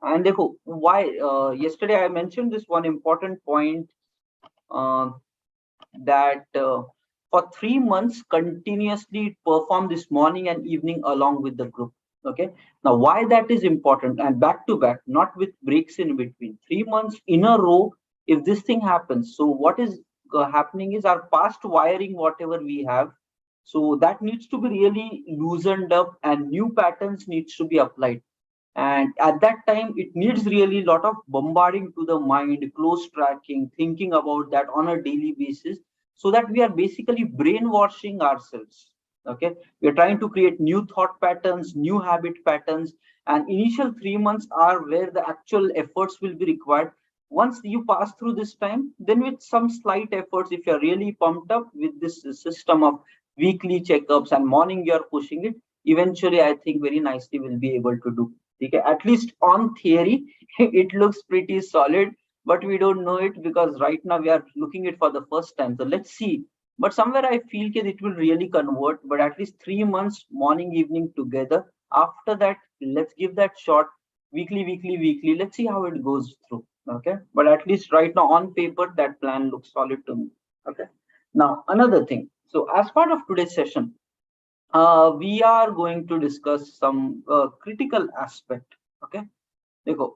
And देखो, why yesterday I mentioned this one important point, uh, that for 3 months continuously perform this morning and evening along with the group. Okay, now why that is important, and back to back, not with breaks in between, 3 months in a row. If this thing happens, so what is happening is our past wiring, whatever we have, so that needs to be really loosened up and new patterns needs to be applied. And at that time it needs really a lot of bombarding to the mind, close tracking, thinking about that on a daily basis, so that we are basically brainwashing ourselves. Okay, we are trying to create new thought patterns, new habit patterns, and initial 3 months are where the actual efforts will be required. Once you pass through this time, then with some slight efforts, if you're really pumped up with this system of weekly checkups and morning you're pushing it, eventually I think very nicely we'll be able to do. Okay, at least on theory it looks pretty solid, but we don't know it because right now we are looking it for the first time. So let's see. But somewhere I feel that it will really convert, but at least 3 months morning evening together. After that, let's give that shot, weekly weekly weekly, let's see how it goes through. Okay, but at least right now on paper that plan looks solid to me. Okay, now another thing, so as part of today's session, we are going to discuss some critical aspect. Okay,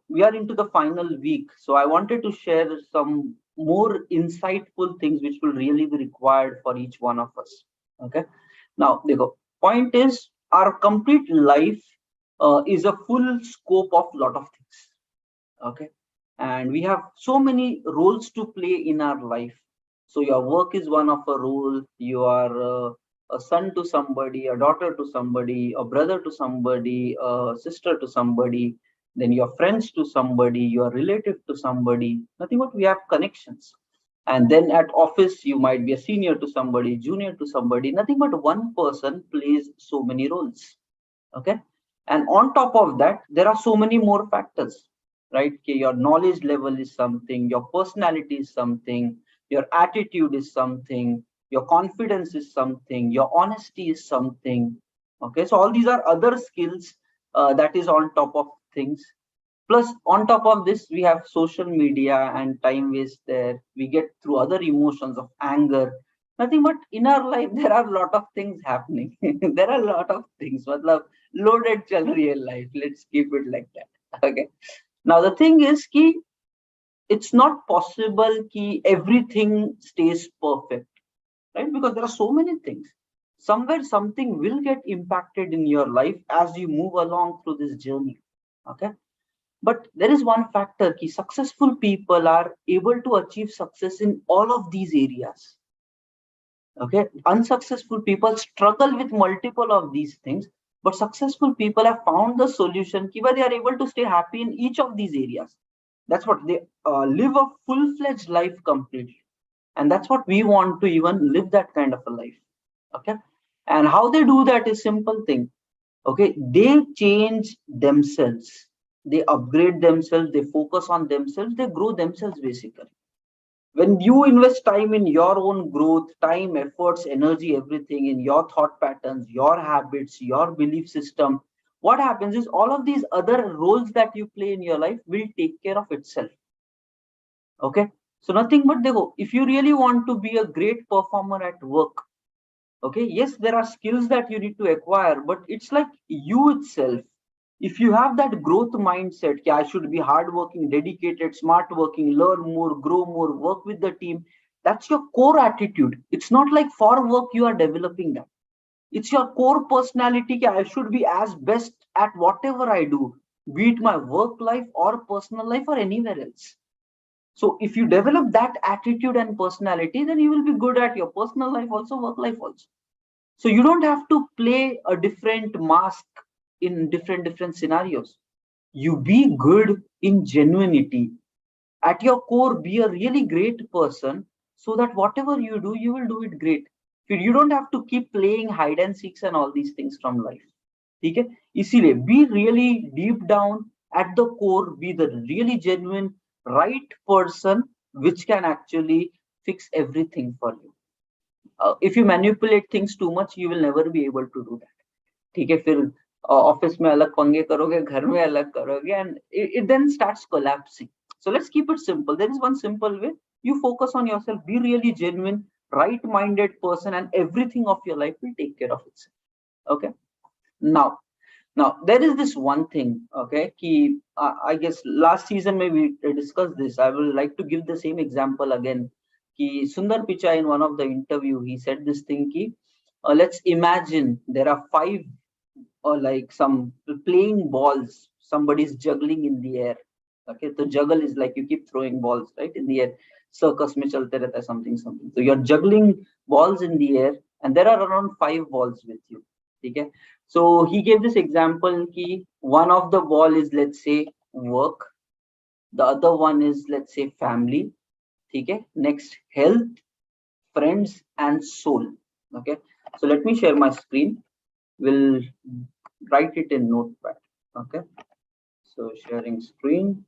we are into the final week, so I wanted to share some more insightful things which will really be required for each one of us. Okay, now point is, our complete life is a full scope of lot of things. Okay, and we have so many roles to play in our life. So your work is one of a role, you are a son to somebody, a daughter to somebody, a brother to somebody, a sister to somebody, then your friends to somebody, your relative to somebody, nothing but we have connections. And then at office you might be a senior to somebody, junior to somebody, nothing but one person plays so many roles. Okay, and on top of that there are so many more factors, right? Okay, your knowledge level is something, your personality is something, your attitude is something, your confidence is something, your honesty is something. Okay, so all these are other skills that is on top of things. Plus on top of this we have social media and time waste there, we get through other emotions of anger, nothing but in our life there are a lot of things happening. There are a lot of things, matlab, loaded chal real life, let's keep it like that. Okay, now the thing is ki it's not possible ki everything stays perfect, right? Because there are so many things, somewhere something will get impacted in your life as you move along through this journey. Okay, but there is one factor ki successful people are able to achieve success in all of these areas. Okay, unsuccessful people struggle with multiple of these things, but successful people have found the solution ki they are able to stay happy in each of these areas. That's what they live a full-fledged life completely, and that's what we want to even live that kind of a life. Okay, and how they do that is simple thing. Okay, they change themselves, they upgrade themselves, they focus on themselves, they grow themselves basically. When you invest time in your own growth, time, efforts, energy, everything in your thought patterns, your habits, your belief system, what happens is all of these other roles that you play in your life will take care of itself. Okay, so nothing but if you really want to be a great performer at work, okay, yes, there are skills that you need to acquire, but it's like you itself. If you have that growth mindset, I should be hardworking, dedicated, smart working, learn more, grow more, work with the team, that's your core attitude. It's not like for work you are developing that, it's your core personality. I should be as best at whatever I do, be it my work life or personal life or anywhere else. So if you develop that attitude and personality, then you will be good at your personal life also, work life also. So you don't have to play a different mask in different scenarios. You be good in genuinity. At your core, be a really great person, so that whatever you do, you will do it great. You don't have to keep playing hide and seeks and all these things from life. Okay? इसीलिए be really deep down at the core, be the really genuine right person which can actually fix everything for you. If you manipulate things too much, you will never be able to do that. ठीक है, फिर office में अलग पंगे करोगे, घर में अलग करोगे, and it then starts collapsing. So let's keep it simple. There is one simple way. You focus on yourself, be really genuine, right minded person, and everything of your life will take care of itself. Okay. Now there is this one thing, okay, ki, I guess last season maybe we discussed this. I will like to give the same example again. Ki Sundar Pichai, in one of the interview, he said this thing ki, let's imagine there are five, or like some playing balls, somebody's juggling in the air. Okay, so juggle is like you keep throwing balls right in the air. Circus mein chalte rehta hai, something, so you're juggling balls in the air, and there are around five balls with you. Okay, so he gave this example ki one of the ball is, let's say, work, the other one is, let's say, family. Okay, next, health, friends, and soul. Okay, so let me share my screen. We'll write it in notepad. Okay, so sharing screen.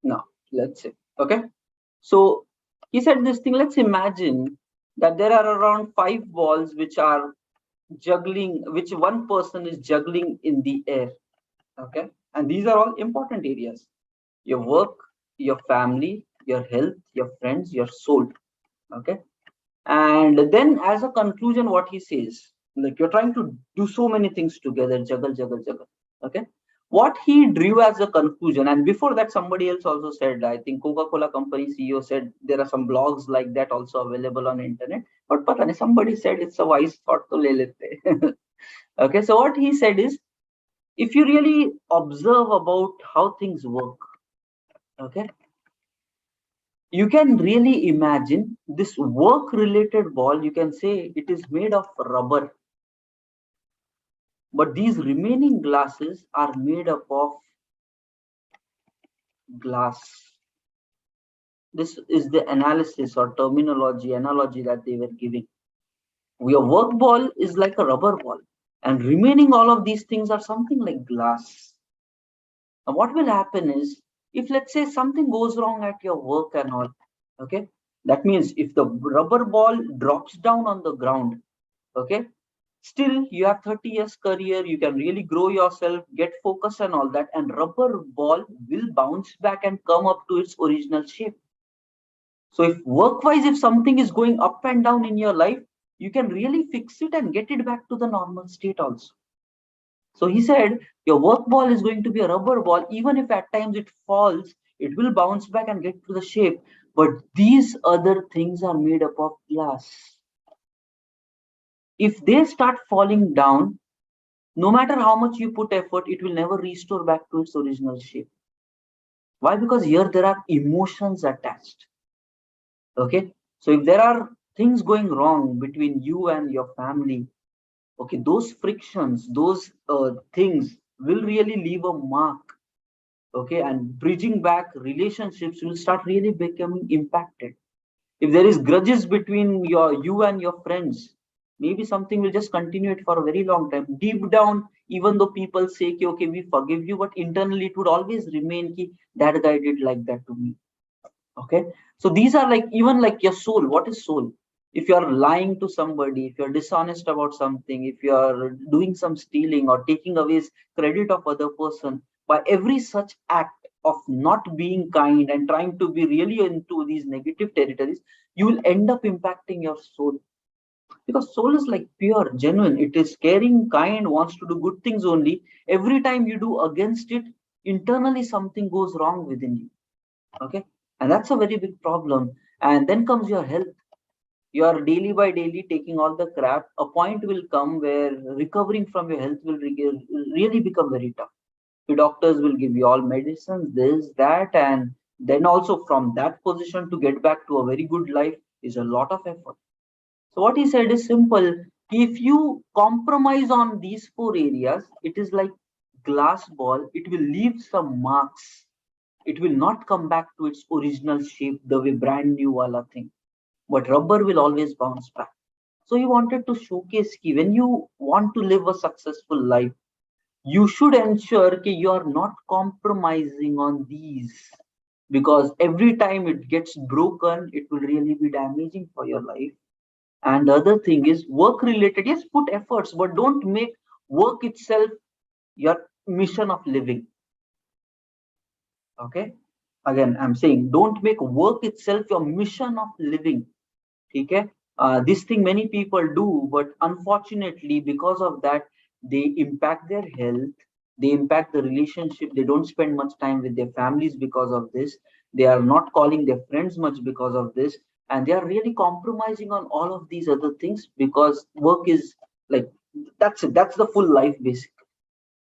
Now let's say, okay, so he said this thing, let's imagine that there are around five balls which are juggling, which one person is juggling in the air. Okay, and these are all important areas: your work, your family, your health, your friends, your soul. Okay, and then as a conclusion, what he says, like, you're trying to do so many things together, juggle. Okay, what he drew as a conclusion, and before that somebody else also said, I think Coca-Cola company CEO said there are some blogs like that also available on internet, but pata nahi, somebody said it's a wise thought to le lete. Okay, so what he said is, if you really observe about how things work, okay, you can really imagine this work related ball, you can say it is made of rubber, but these remaining glasses are made up of glass. This is the analysis or terminology analogy that they were giving. Your work ball is like a rubber ball, and remaining all of these things are something like glass. Now what will happen is, if let's say something goes wrong at your work and all, okay, that means if the rubber ball drops down on the ground, okay, still you have 30 years career, you can really grow yourself, get focus and all that, and rubber ball will bounce back and come up to its original shape. So if work wise, if something is going up and down in your life, you can really fix it and get it back to the normal state also. So he said your work ball is going to be a rubber ball, even if at times it falls, it will bounce back and get to the shape, but these other things are made up of glass. If they start falling down, no matter how much you put effort, it will never restore back to its original shape. Why? Because here there are emotions attached. Okay, so if there are things going wrong between you and your family, okay, those frictions, those things will really leave a mark. Okay, and bridging back relationships will start really becoming impacted. If there is grudges between you and your friends, maybe something will just continue it for a very long time. Deep down, even though people say ki, okay, we forgive you, but internally it would always remain ki, that guy did like that to me. Okay, so these are like, even like your soul. What is soul? If you are lying to somebody, if you're dishonest about something, if you are doing some stealing or taking away credit of other person, by every such act of not being kind and trying to be really into these negative territories, you will end up impacting your soul. Because soul is like pure, genuine, it is caring, kind, wants to do good things only. Every time you do against it, internally something goes wrong within you. Okay, and that's a very big problem. And then comes your health. You are daily by daily taking all the crap. A point will come where recovering from your health will really become very tough. The doctors will give you all medicines, this, that, and then also from that position to get back to a very good life is a lot of effort. So what he said is simple: if you compromise on these four areas, it is like glass ball, it will leave some marks. It will not come back to its original shape, the way brand new wala thing, but rubber will always bounce back. So he wanted to showcase ki when you want to live a successful life, you should ensure that you are not compromising on these, because every time it gets broken, it will really be damaging for your life. And the other thing is work related. Yes, put efforts, but don't make work itself your mission of living. Okay. Again, I'm saying don't make work itself your mission of living. Okay. This thing many people do, but unfortunately, because of that, they impact their health, they impact the relationship, they don't spend much time with their families because of this, they are not calling their friends much because of this, and they are really compromising on all of these other things because work is like that's it, that's the full life basically.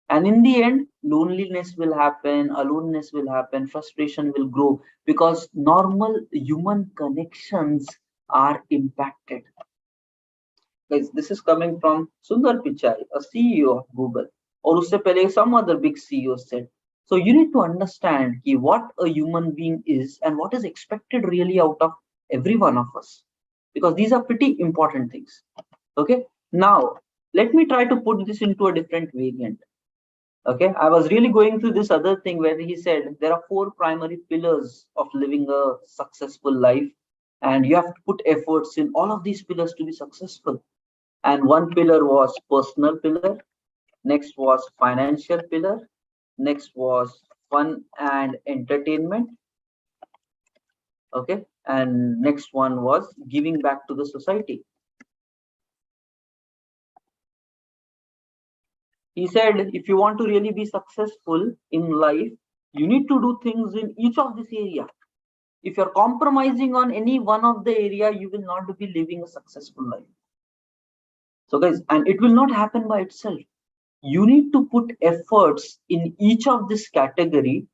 And in the end, loneliness will happen, aloneness will happen, frustration will grow because normal human connections are impacted. Guys, this is coming from Sundar Pichai, a CEO of Google, or usse pehle some other big CEO said. So you need to understand what a human being is and what is expected really out of every one of us, because these are pretty important things. Okay, now let me try to put this into a different variant. Okay, I was really going through this other thing where he said there are four primary pillars of living a successful life, and you have to put efforts in all of these pillars to be successful. And one pillar was personal pillar, next was financial pillar, next was fun and entertainment. Okay, and next one was giving back to the society. He said if you want to really be successful in life, you need to do things in each of this area. If you're compromising on any one of the area, you will not be living a successful life. So guys, and it will not happen by itself. You need to put efforts in each of this category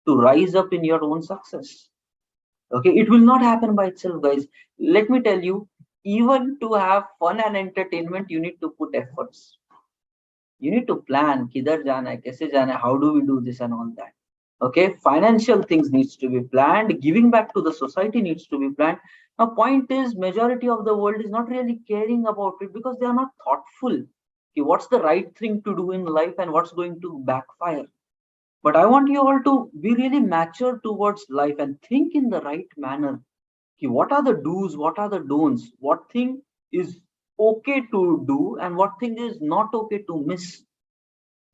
to rise up in your own success. Okay, it will not happen by itself, guys. Let me tell you, even to have fun and entertainment, you need to put efforts. You need to plan kidhar jana hai, kaise jana hai, how do we do this and all that. Okay, financial things needs to be planned, giving back to the society needs to be planned. Now point is majority of the world is not really caring about it because they are not thoughtful. Okay, what's the right thing to do in life and what's going to backfire. But I want you all to be really mature towards life and think in the right manner. Okay, what are the do's, what are the don'ts, what thing is okay to do and what thing is not okay to miss.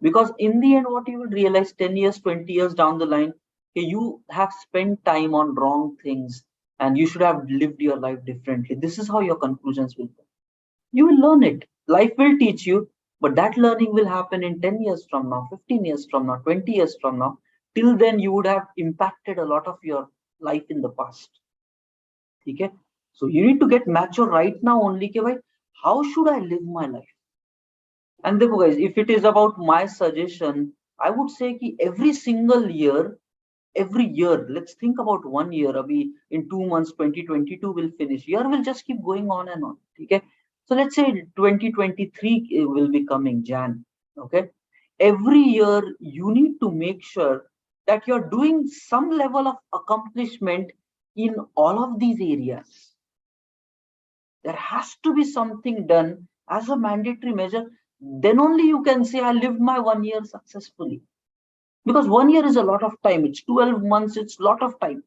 Because in the end what you will realize 10 years 20 years down the line, okay, you have spent time on wrong things and you should have lived your life differently. This is how your conclusions will go. You will learn it, life will teach you, but that learning will happen in 10 years from now, 15 years from now, 20 years from now. Till then you would have impacted a lot of your life in the past. Okay, so you need to get mature right now only. Okay, bhai, how should I live my life? And देखो guys, if it is about my suggestion, I would say कि every year, let's think about 1 year. Abhi in 2 months 2022 will finish, year will just keep going on and on. Okay, so let's say 2023 will be coming Jan. Okay, every year you need to make sure that you're doing some level of accomplishment in all of these areas. There has to be something done as a mandatory measure. Then only you can say I lived my 1 year successfully. Because 1 year is a lot of time. It's 12 months. It's a lot of time.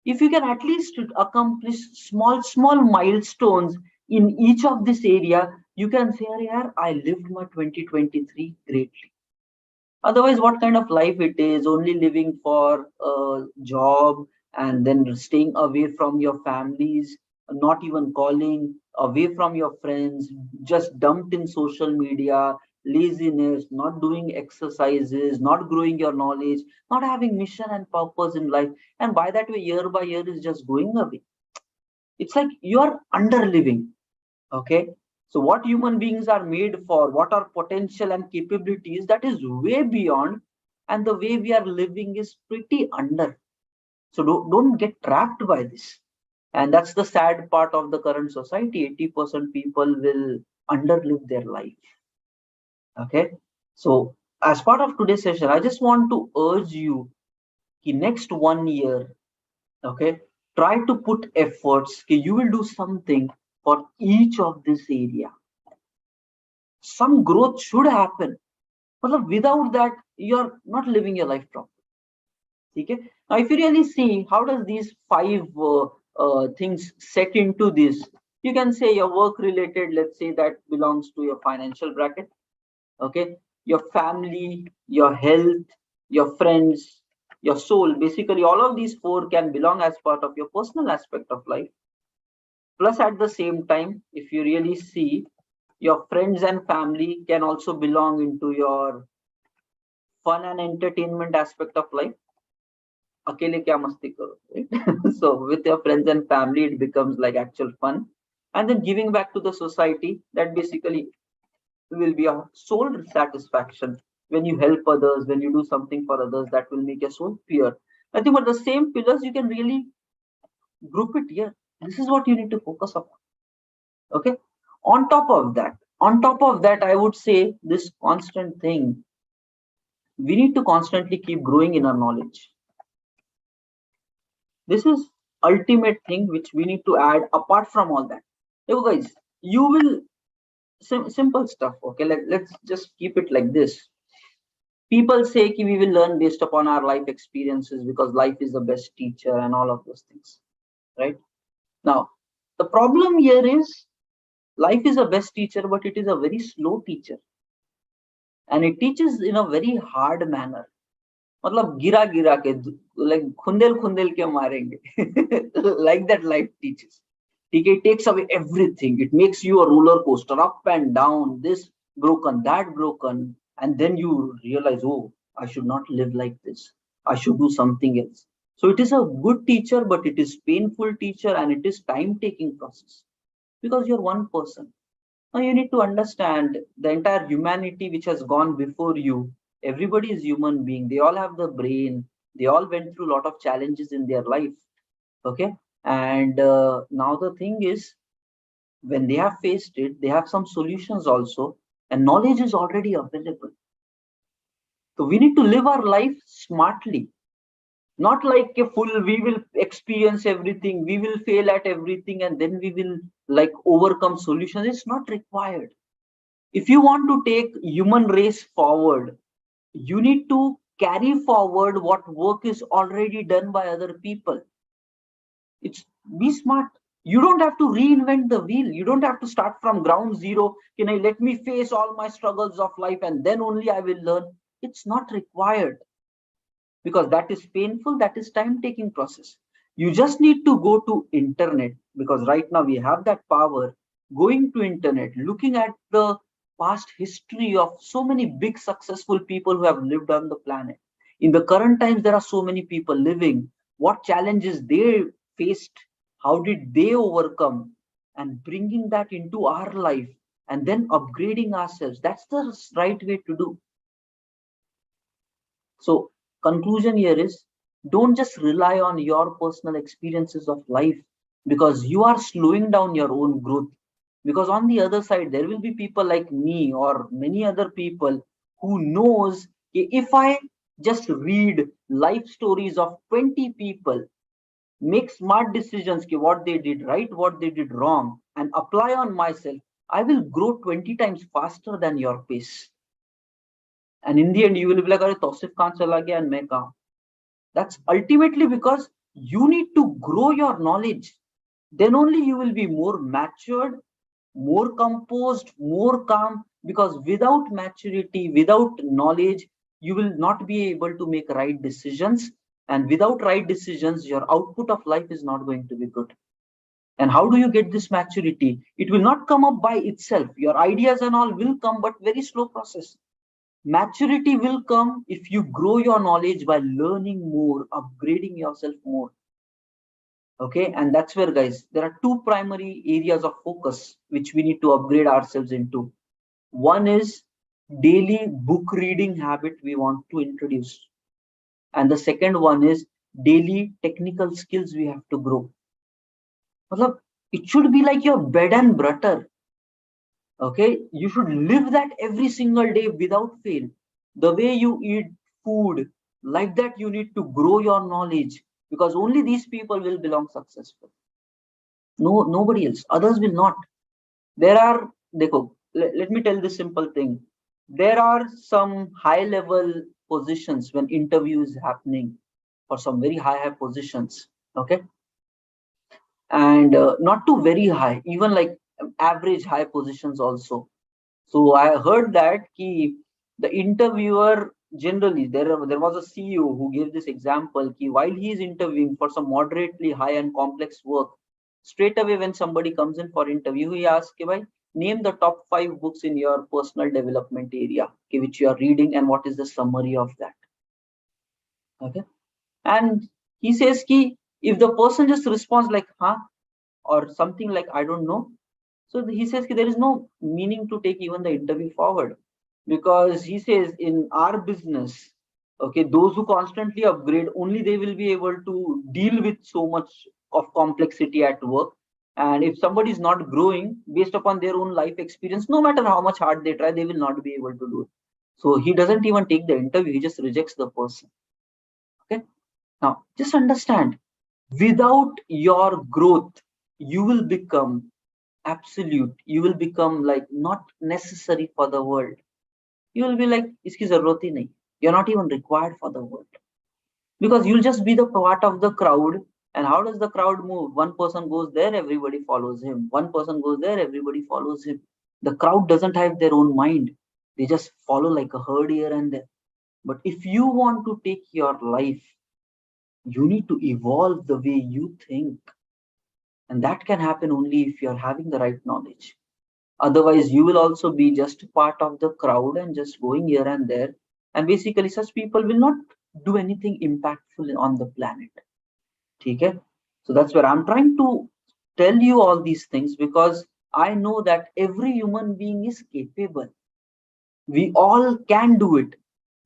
If you can at least accomplish small milestones in each of this area, you can say, "Yaar, I lived my 2023 greatly." Otherwise, what kind of life it is? Only living for a job and then staying away from your families, not even calling, away from your friends, just dumped in social media, laziness, not doing exercises, not growing your knowledge, not having mission and purpose in life. And by that way, year by year is just going away. It's like you're under living. Okay, so what human beings are made for, what are potential and capabilities, that is way beyond, and the way we are living is pretty under. So don't get trapped by this. And that's the sad part of the current society. 80% people will underlive their life. Okay, so as part of today's session, I just want to urge you the next 1 year, okay, try to put efforts. Okay, you will do something for each of this area. Some growth should happen. But without that, you're not living your life properly. Okay? Now, if you really see how does these five things set into this, You can say your work related, let's say that belongs to your financial bracket. Okay, your family, your health, your friends, your soul, basically all of these four can belong as part of your personal aspect of life. Plus at the same time, if you really see, your friends and family can also belong into your fun and entertainment aspect of life. Akele kya masti karo, right? So with your friends and family it becomes like actual fun, and then giving back to the society, that basically will be a soul satisfaction. When you help others, when you do something for others, that will make your soul pure. I think, but the same pillars you can really group it here. This is what you need to focus on. Okay, on top of that I would say this constant thing, we need to constantly keep growing in our knowledge. This is ultimate thing which we need to add apart from all that. So guys, you will simple stuff. Okay, let's just keep it like this. People say ki we will learn based upon our life experiences because life is the best teacher and all of those things, right? Now the problem here is life is a best teacher, but it is a very slow teacher, and it teaches in a very hard manner. मतलब गिरा गिरा के, like खुंदेल खुंदेल के मारेंगे. Like that life teaches. Okay, it takes away everything. It makes you a roller coaster, up and down, this broken, that broken, and then you realize, oh, I should not live like this. I should do something else. So it is a good teacher, but it is painful teacher, and it is time-taking process because you're one person. Now you need to understand the entire humanity which has gone before you. Everybody is human being. They all have the brain. They all went through a lot of challenges in their life. Okay, and now the thing is, when they have faced it, they have some solutions also, and knowledge is already available. So we need to live our life smartly, not like a full we will experience everything, we will fail at everything, and then we will like overcome solutions. It's not required. If you want to take human race forward, you need to carry forward what work is already done by other people. It's be smart. You don't have to reinvent the wheel. You don't have to start from ground zero. Can I let me face all my struggles of life and then only I will learn? It's not required, because that is painful. That is time taking process. You just need to go to internet, because right now we have that power. Going to internet, looking at the past history of so many big successful people who have lived on the planet. In the current times, there are so many people living. What challenges they faced, how did they overcome, and bringing that into our life and then upgrading ourselves. That's the right way to do. So conclusion here is, don't just rely on your personal experiences of life, because you are slowing down your own growth. Because on the other side, there will be people like me or many other people who knows, if I just read life stories of 20 people, make smart decisions, what they did right, what they did wrong, and apply on myself, I will grow 20 times faster than your pace. And in the end, you will be like, "Arey, Tausif Khan chala gaya and main kahan?" That's ultimately because you need to grow your knowledge. Then only you will be more matured, more composed, more calm. Because without maturity, without knowledge, you will not be able to make right decisions. And without right decisions, your output of life is not going to be good. And how do you get this maturity? It will not come up by itself. Your ideas and all will come, but very slow process. Maturity will come if you grow your knowledge by learning more, upgrading yourself more. Okay, and that's where, guys, there are two primary areas of focus which we need to upgrade ourselves into. One is daily book reading habit we want to introduce, and the second one is daily technical skills we have to grow. Matlab, it should be like your bread and butter. Okay, you should live that every single day without fail. The way you eat food, like that you need to grow your knowledge, because only these people will belong successful. No, nobody else. Others will not. There are, dekho, let me tell this simple thing. There are some high level positions when interview is happening for some very high positions. Okay, and not to very high, even like average high positions also. So I heard that the interviewer generally, there was a CEO who gave this example while he is interviewing for some moderately high and complex work, straight away when somebody comes in for interview, he asks, "Bhai, name the top 5 books in your personal development area, which you are reading, and what is the summary of that?" Okay, and he says, if the person just responds like "huh" or something like "I don't know," so he says there is no meaning to take even the interview forward, because he says in our business, okay, those who constantly upgrade, only they will be able to deal with so much of complexity at work. And if somebody is not growing based upon their own life experience, no matter how much hard they try, they will not be able to do it. So he doesn't even take the interview, he just rejects the person. Okay, now just understand, without your growth, you will become absolute, you will become like not necessary for the world. You will be like iski zarurat hi nahi. You're not even required for the world, because you'll just be the part of the crowd. And how does the crowd move? One person goes there, everybody follows him. One person goes there, everybody follows him. The crowd doesn't have their own mind, they just follow like a herd here and there. But if you want to take your life, you need to evolve the way you think, and that can happen only if you're having the right knowledge. Otherwise, you will also be just part of the crowd and just going here and there. And basically, such people will not do anything impactful on the planet. Okay? So that's where I'm trying to tell you all these things, because I know that every human being is capable. We all can do it.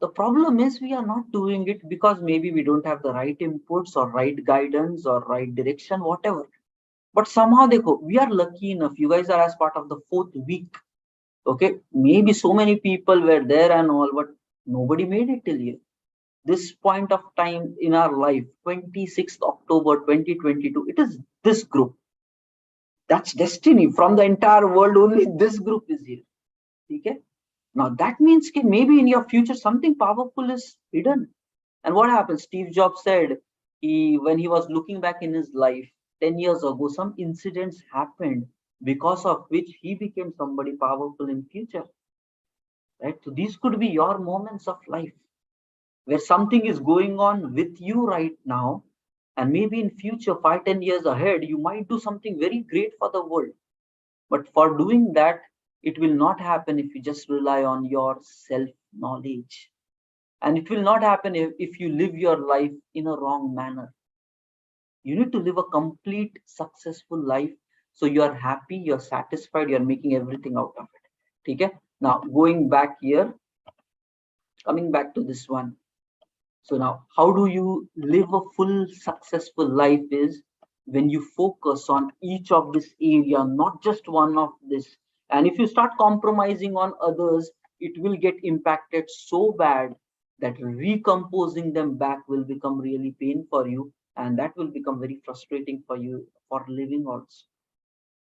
The problem is we are not doing it because maybe we don't have the right inputs or right guidance or right direction, whatever. But somehow we are lucky enough. You guys are as part of the 4th week. Okay, maybe so many people were there and all, but nobody made it till here. This point of time in our life, 26th October 2022, it is this group. That's destiny. From the entire world, only this group is here. Okay? Now that means maybe in your future something powerful is hidden. And what happens? Steve Jobs said when he was looking back in his life 10 years ago, some incidents happened because of which he became somebody powerful in future. Right? So these could be your moments of life where something is going on with you right now, and maybe in future 5-10 years ahead you might do something very great for the world. But for doing that, it will not happen if you just rely on your self knowledge, and it will not happen if you live your life in a wrong manner. You need to live a complete successful life, so you are happy, you're satisfied, you're making everything out of it. Okay, now going back here, coming back to this one. So now, how do you live a full successful life is when you focus on each of this area, not just one of this. And if you start compromising on others, it will get impacted so bad that recomposing them back will become really pain for you, and that will become very frustrating for you for living also.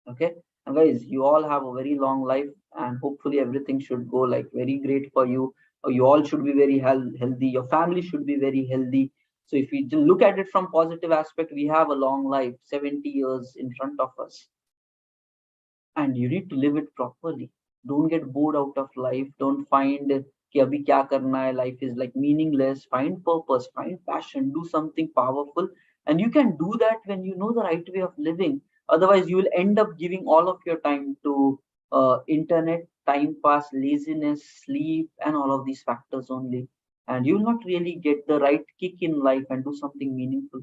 Okay, and guys, you all have a very long life, and hopefully everything should go like very great for you. You all should be very healthy, your family should be very healthy. So if we look at it from positive aspect, we have a long life, 70 years in front of us, and you need to live it properly. Don't get bored out of life. Don't find कि अभी क्या करना है, life is like meaningless. Find purpose, find passion, do something powerful. And you can do that when you know the right way of living. Otherwise you will end up giving all of your time to internet, time pass, laziness, sleep, and all of these factors only, and you will not really get the right kick in life and do something meaningful.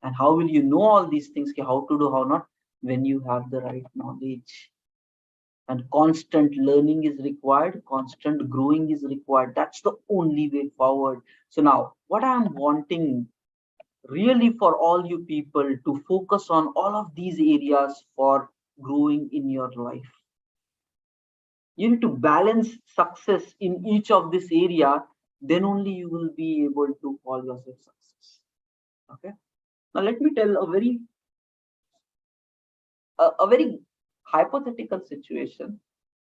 And how will you know all these things, how to do, how not, when you have the right knowledge? And constant learning is required, constant growing is required. That's the only way forward. So now what I'm wanting really for all you people to focus on all of these areas for growing in your life. You need to balance success in each of this area, then only you will be able to call yourself success. Okay, now let me tell a very hypothetical situation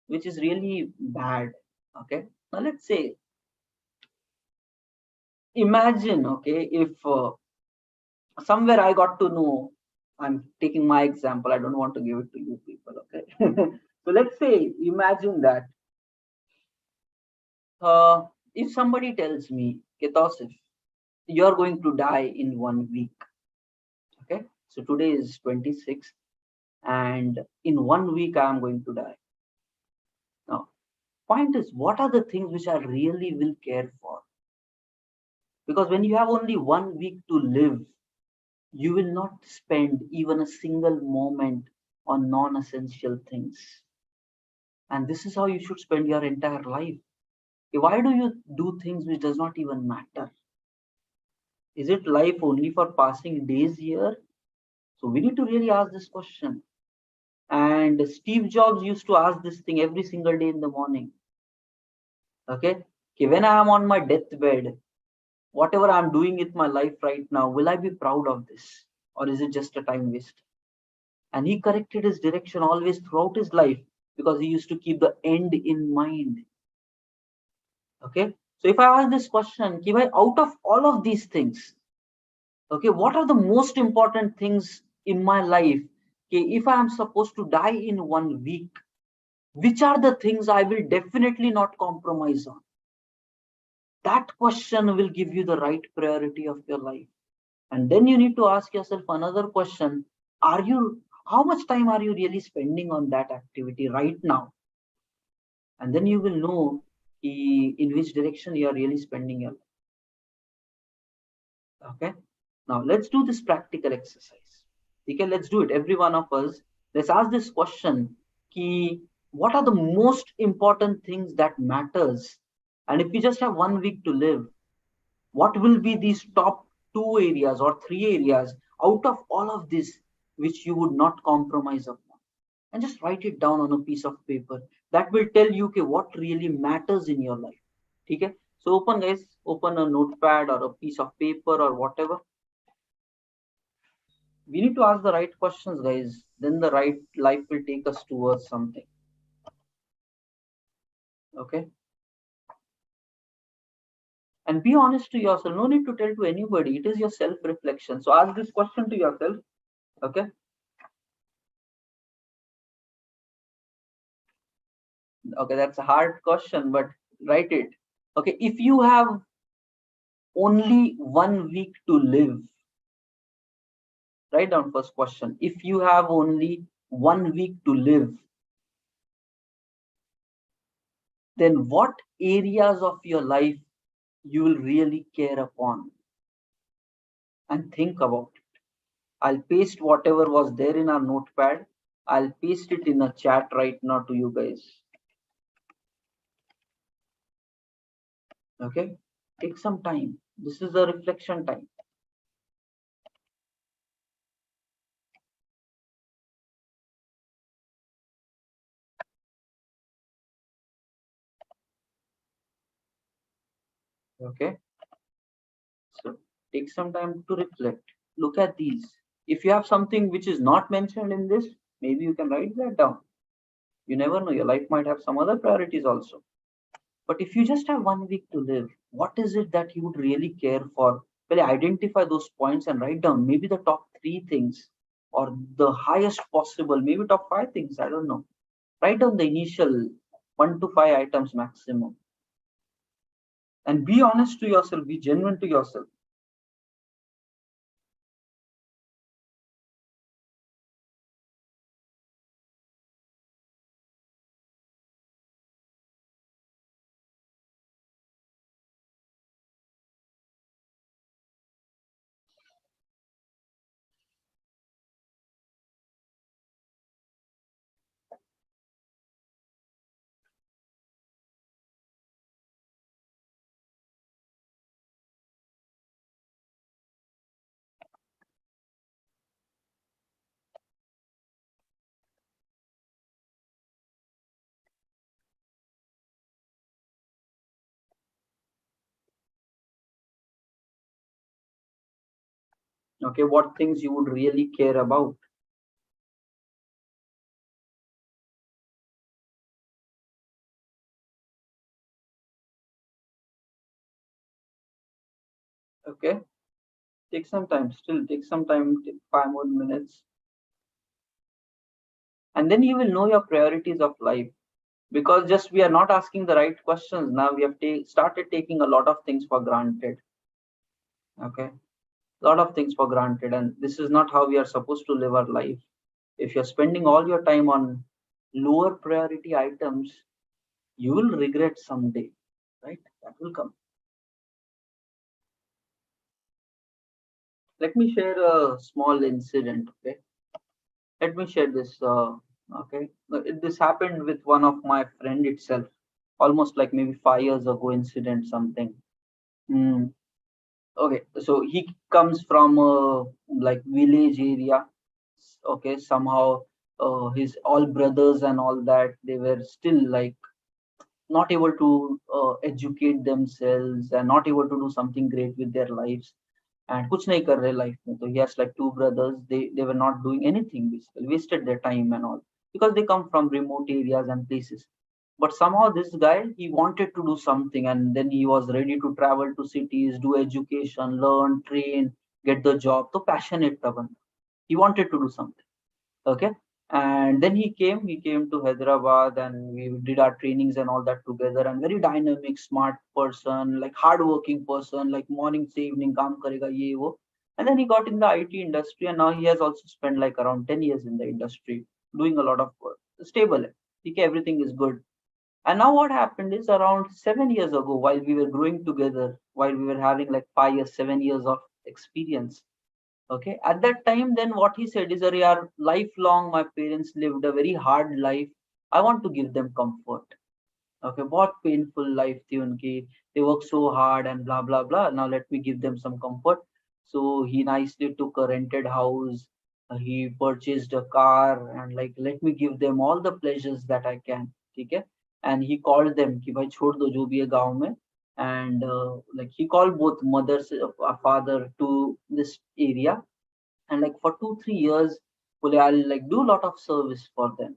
which is really bad. Okay, now let's say, imagine, okay, if somewhere I got to know I'm taking my example. I don't want to give it to you people. Okay. So let's say, imagine that if somebody tells me, Ketosif, you're going to die in 1 week. Okay. So today is 26th, and in 1 week I am going to die. Now, point is, what are the things which I really will care for? Because when you have only 1 week to live, you will not spend even a single moment on non-essential things. And this is how you should spend your entire life. Why do you do things which does not even matter? Is it life only for passing days here? So we need to really ask this question. And Steve Jobs used to ask this thing every single day in the morning. Okay. Okay, when I am on my deathbed, whatever I'm doing with my life right now, will I be proud of this? Or is it just a time waste? And he corrected his direction always throughout his life because he used to keep the end in mind. Okay. So if I ask this question, Kivai, out of all of these things, okay, what are the most important things in my life? Okay, if I am supposed to die in 1 week, which are the things I will definitely not compromise on? That question will give you the right priority of your life. And then you need to ask yourself another question. Are you, how much time are you really spending on that activity right now? And then you will know in which direction you are really spending your life. Okay. Now let's do this practical exercise. Okay, let's do it. Every one of us, let's ask this question. Ki, what are the most important things that matters? And if you just have 1 week to live, what will be these top 2 areas or 3 areas out of all of this which you would not compromise upon? And just write it down on a piece of paper. That will tell you okay, what really matters in your life. Okay. So open guys, open a notepad or a piece of paper or whatever. We need to ask the right questions, guys. Then the right life will take us towards something. Okay. And be honest to yourself. No need to tell to anybody. It is your self reflection. So ask this question to yourself. Okay. Okay, that's a hard question, but write it. Okay. If you have only 1 week to live, write down first question. If you have only 1 week to live, then what areas of your life you will really care upon? And think about it. I'll paste whatever was there in our notepad. I'll paste it in a chat right now to you guys. Okay. Take some time. This is a reflection time. Okay. So take some time to reflect. Look at these. If you have something which is not mentioned in this, maybe you can write that down. You never know. Your life might have some other priorities also. But if you just have 1 week to live, what is it that you would really care for? Well, identify those points and write down maybe the top 3 things or the highest possible, maybe top 5 things. I don't know. Write down the initial 1 to 5 items maximum and be honest to yourself, be genuine to yourself. Okay, what things you would really care about. Okay, Take some time, still take some time, take 5 more minutes, and then you will know your priorities of life. Because just we are not asking the right questions now, we have started taking a lot of things for granted. Okay, a lot of things for granted, and this is not how we are supposed to live our life. If you're spending all your time on lower priority items, you will regret someday, right? That will come. Let me share a small incident. Okay, let me share this. Okay, this happened with one of my friend itself, almost like maybe 5 years ago incident something. Hmm. Okay, so he comes from a like village area. Okay, somehow his all brothers and all that, they were still like not able to educate themselves and not able to do something great with their lives. And kuch nahi kar rahe life mein. So he has like two brothers. They were not doing anything, basically wasted their time and all, because they come from remote areas and places. But somehow this guy, he wanted to do something, and then he was ready to travel to cities, do education, learn, train, get the job. So passionate tha banda. He wanted to do something. Okay, and then he came to Hyderabad, and we did our trainings and all that together. And very dynamic, smart person, like hardworking person, like morning से evening काम करेगा ये वो. And then he got in the IT industry, and now he has also spent like around 10 years in the industry, doing a lot of work. Stable है. Okay, everything is good. And now what happened is, around 7 years ago, while we were growing together, while we were having like 5 years, 7 years of experience. Okay, at that time, then what he said is, "Are yaar, lifelong my parents lived a very hard life. I want to give them comfort." Okay, बहुत painful life थी उनकी. They work so hard and blah blah blah. Now let me give them some comfort. So he nicely took a rented house. He purchased a car, and like, let me give them all the pleasures that I can. ठीक है? And he called them कि भाई छोड़ दो जो भी है गाँव में. And like he called both mothers, father to this area. And like for 2 3 years, well, I'll like do a lot of service for them.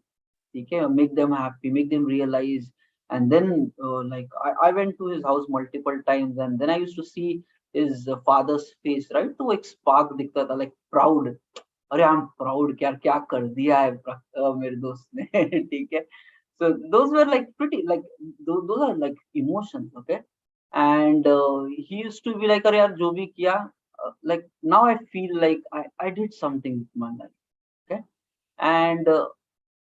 Okay, make them happy, make them realize. And then like I went to his house multiple times, and then I used to see his father's face, right? तो एक spark दिखता था, like proud. अरे I'm proud कि यार क्या कर दिया है मेरे दोस्त ने. ठीक है. So those were like pretty like those are like emotions. Okay, and he used to be like, अरे यार जो भी किया, like now I feel like I did something with my life. Okay, and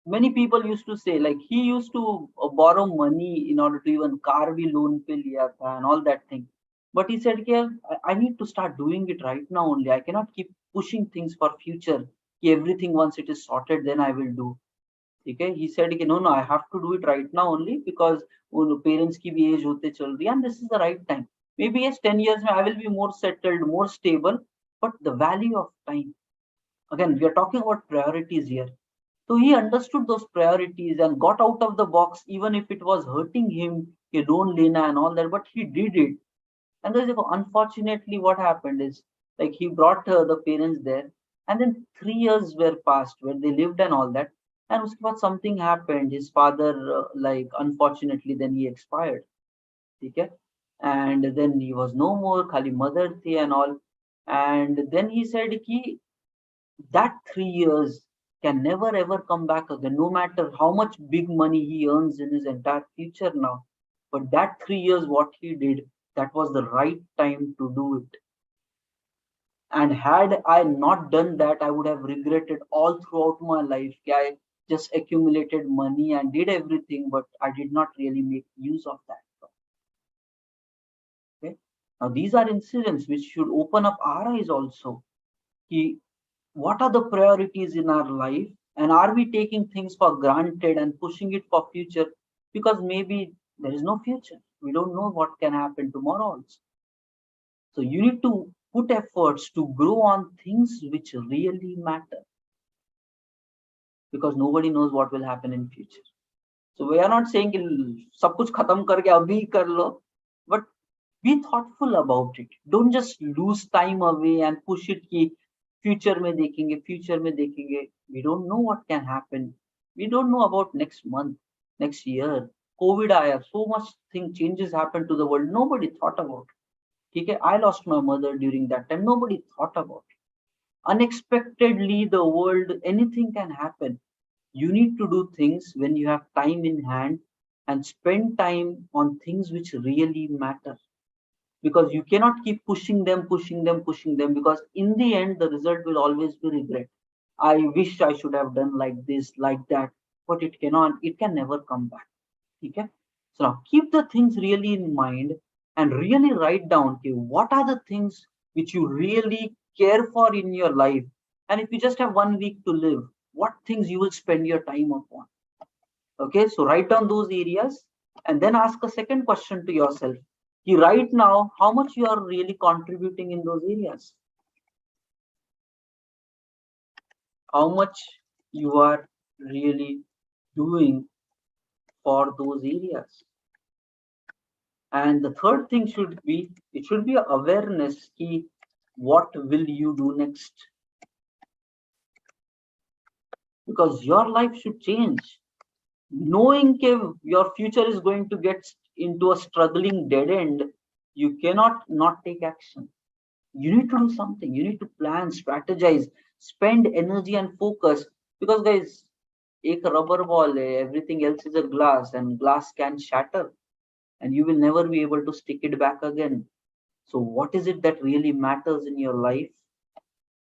many people used to say, like he used to borrow money in order to even car bhi loan pe liya tha and all that thing. But he said, yeah, I need to start doing it right now only. I cannot keep pushing things for future. Ki everything once it is sorted, then I will do. Okay, he said, कि no, I have to do it right now only, because parents की भी age होते चल रही है, and this is the right time. Maybe yes, 10 years में I will be more settled, more stable, but the value of time. Again, we are talking about priorities here. So he understood those priorities and got out of the box, even if it was hurting him, कि loan लेना and all that, but he did it. And then unfortunately, what happened is, like he brought the parents there, and then 3 years were passed where they lived and all that. And uske baad something happened. His father, like unfortunately, then he expired. Okay, and then he was no more. Khali mother thi and all. And then he said, "Ki that 3 years can never ever come back again, no matter how much big money he earns in his entire future now. But that 3 years, what he did, that was the right time to do it. And had I not done that, I would have regretted all throughout my life. I just accumulated money and did everything, but I did not really make use of that." Okay. Now these are incidents which should open up our eyes also. What are the priorities in our life, and are we taking things for granted and pushing it for future, because maybe there is no future, we don't know what can happen tomorrow also. So you need to put efforts to grow on things which really matter, because nobody knows what will happen in future. So we are not saying कि सब कुछ खत्म करके अभी कर लो, but be thoughtful about it. Don't just lose time away and push it कि future में देखेंगे, future में देखेंगे. We don't know what can happen. We don't know about next month, next year. COVID आया, so much thing changes happen to the world. Nobody thought about it. Okay, I lost my mother during that time. Nobody thought about it. Unexpectedly, the world, anything can happen. You need to do things when you have time in hand and spend time on things which really matter, because you cannot keep pushing them, because in the end the result will always be regret. I wish I should have done like this, like that, but it can never come back. Okay, so now keep the things really in mind and really write down, okay, what are the things which you really care for in your life, and if you just have 1 week to live, what things you will spend your time upon. Okay, so write down those areas and then ask a second question to yourself. Right now, how much you are really contributing in those areas? How much you are really doing for those areas? And the third thing should be, it should be awareness ki what will you do next? Because your life should change. Knowing your future is going to get into a struggling dead end, you cannot not take action. You need to do something. You need to plan, strategize, spend energy and focus. Because guys, एक rubber ball hai, everything else is a glass, and glass can shatter, and you will never be able to stick it back again. So, what is it that really matters in your life?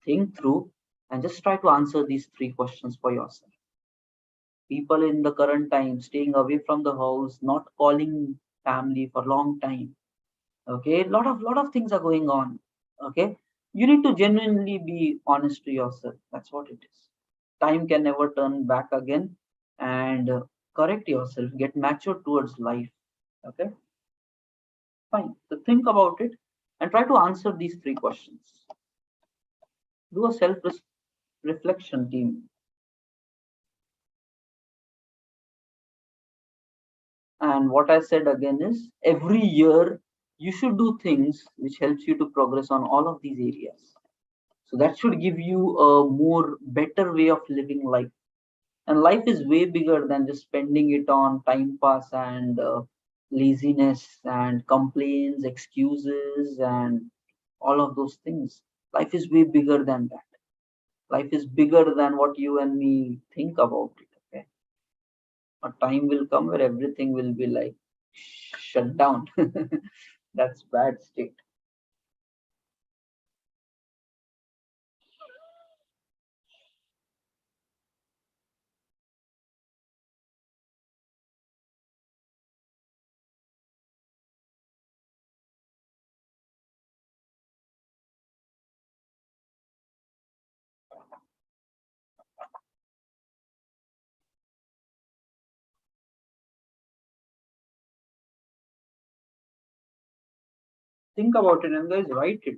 Think through and just try to answer these three questions for yourself. People in the current time staying away from the house, not calling family for long time. Okay, lot of things are going on. Okay, you need to genuinely be honest to yourself. That's what it is. Time can never turn back again, and correct yourself. Get mature towards life. Okay, fine. So think about it and try to answer these three questions. Do a self reflection, team. And what I said again is, every year you should do things which helps you to progress on all of these areas. So that should give you a more better way of living life. And life is way bigger than just spending it on time pass and laziness and complaints, excuses, and all of those things. Life is way bigger than that. Life is bigger than what you and me think about it. Okay, a time will come where everything will be like shut down. That's bad state. Think about it and guys, write it.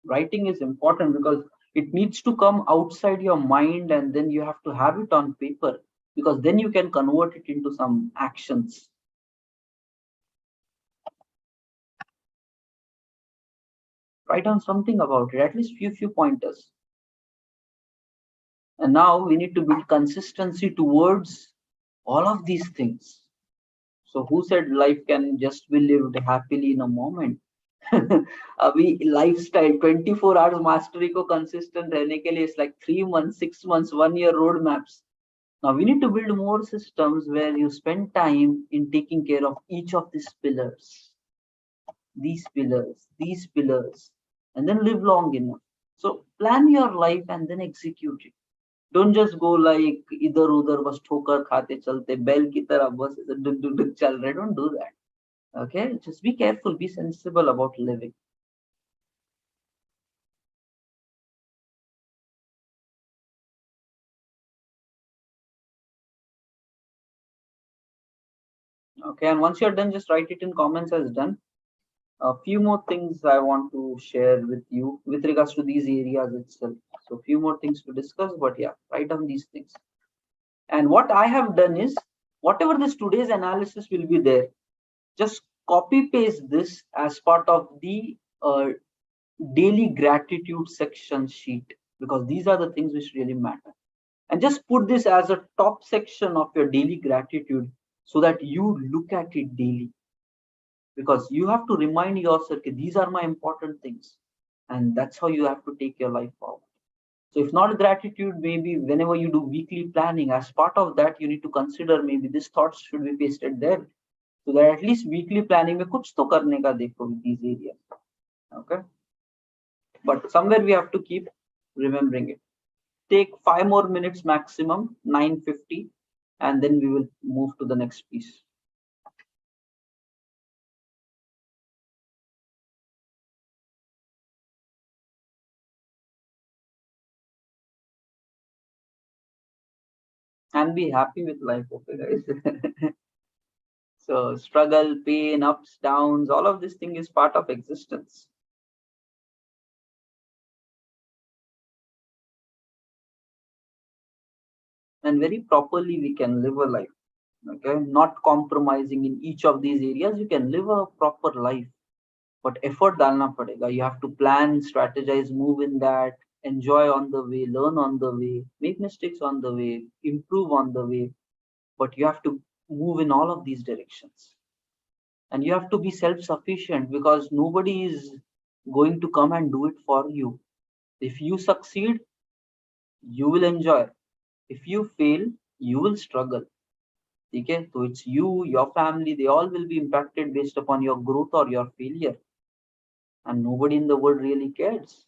Writing is important because it needs to come outside your mind, and then you have to have it on paper, because then you can convert it into some actions. Write down something about it, at least few pointers. And now we need to build consistency towards all of these things. So who said life can just be lived happily in a moment? अभी lifestyle 24 hours mastery को consistent रहने के लिए, it's like 3 months, 6 months, 1 year roadmaps. Now we need to build more systems where you spend time in taking care of each of these pillars, and then live long enough. So plan your life and then execute it. Don't just go like इधर उधर बस ठोकर खाते चलते बैल की तरह बस डुक डुक डुक चल रहे. Don't do that. Okay, just be careful, be sensible about living. Okay, and once you're done, just write it in comments as done. A few more things I want to share with you with regards to these areas itself. So a few more things to discuss, but yeah, write down these things. And what I have done is, whatever this today's analysis will be there, just copy paste this as part of the daily gratitude section sheet, because these are the things which really matter. And just put this as a top section of your daily gratitude so that you look at it daily. because you have to remind yourself, okay, these are my important things, and that's how you have to take your life forward. So if not gratitude, maybe whenever you do weekly planning, as part of that, you need to consider maybe these thoughts should be pasted there, so that at least weekly planning में कुछ तो करने का देखो with these areas. Okay, but somewhere we have to keep remembering it. Take 5 more minutes maximum, 9:50, and then we will move to the next piece. And be happy with life, okay, guys? So struggle, pain, ups, downs, all of this thing is part of existence. And very properly we can live a life. Okay, not compromising in each of these areas. You can live a proper life, but effort dalna padega. You have to plan, strategize, move in that, enjoy on the way, learn on the way, make mistakes on the way, improve on the way. But you have to move in all of these directions. And you have to be self-sufficient, because nobody is going to come and do it for you. If you succeed, you will enjoy. If you fail, you will struggle. Okay, so it's you, your family, they all will be impacted based upon your growth or your failure. And nobody in the world really cares.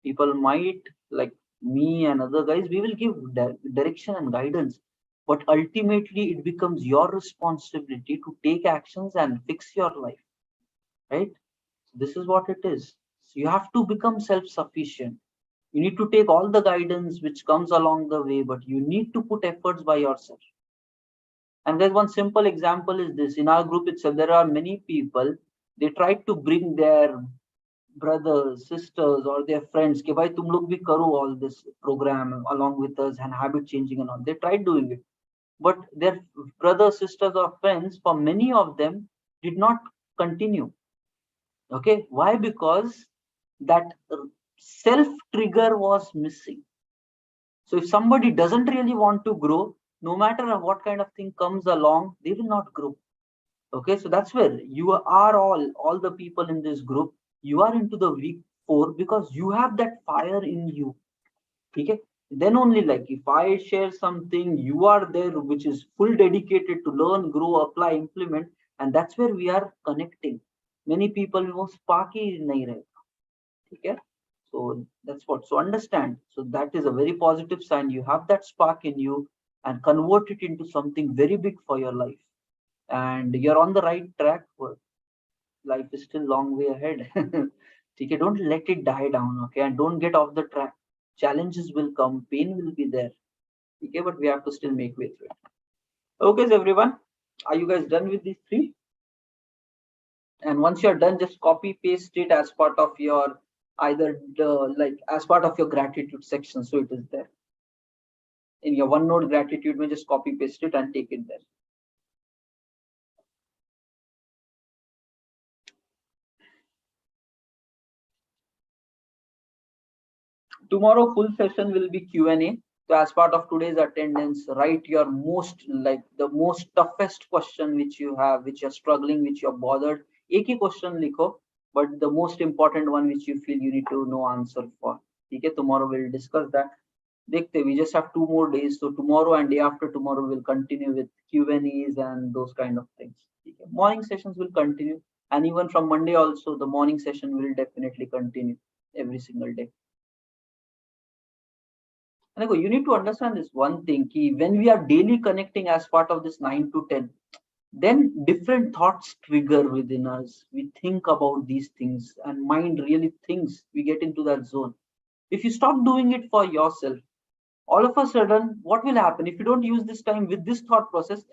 People might, like me and other guys, we will give direction and guidance, but ultimately it becomes your responsibility to take actions and fix your life, right? This is what it is. So you have to become self-sufficient. You need to take all the guidance which comes along the way, but you need to put efforts by yourself. And there's one simple example is this. In our group itself, there are many people, they try to bring their brothers, sisters, or their friends, कि भाई तुम लोग भी करो all this program along with us and habit changing and all. They tried doing it, but their brothers, sisters, or friends, for many of them, did not continue. Okay, why? Because that self trigger was missing. So if somebody doesn't really want to grow, no matter what kind of thing comes along, they will not grow. Okay, so that's where you are, all the people in this group, you are into the week 4 because you have that fire in you. Okay, then only, like, if I share something, you are there, which is full dedicated to learn, grow, apply, implement, and that's where we are connecting. Many people वो spark ही नहीं रहेगा. Okay, so that's what. So understand. So that is a very positive sign. You have that spark in you, and convert it into something very big for your life. And you're on the right track. Life is still long way ahead. Okay, don't let it die down. Okay, and don't get off the track. Challenges will come, pain will be there. Okay, but we have to still make way through it. Okay, so everyone, are you guys done with these three? And once you're done, just copy paste it as part of your, either like as part of your gratitude section, so it is there in your OneNote gratitude. May just copy paste it and take it there. Tomorrow full session will be Q&A. So as part of today's attendance, write your most, like the most toughest question which you have, which you're struggling, which you're bothered. एक ही question लिखो, but the most important one which you feel you need to know answer for. Okay, tomorrow we'll discuss that. देखते, we just have 2 more days, so tomorrow and day after tomorrow we'll continue with Q&As and those kind of things. Okay. Morning sessions will continue, and even from Monday also the morning session will definitely continue every single day. And you need to understand this one thing, key, when we are daily connecting as part of this 9 to 10, then different thoughts trigger within us. We think about these things and mind really thinks, we get into that zone. If you stop doing it for yourself, all of a sudden, what will happen if you don't use this time with this thought process,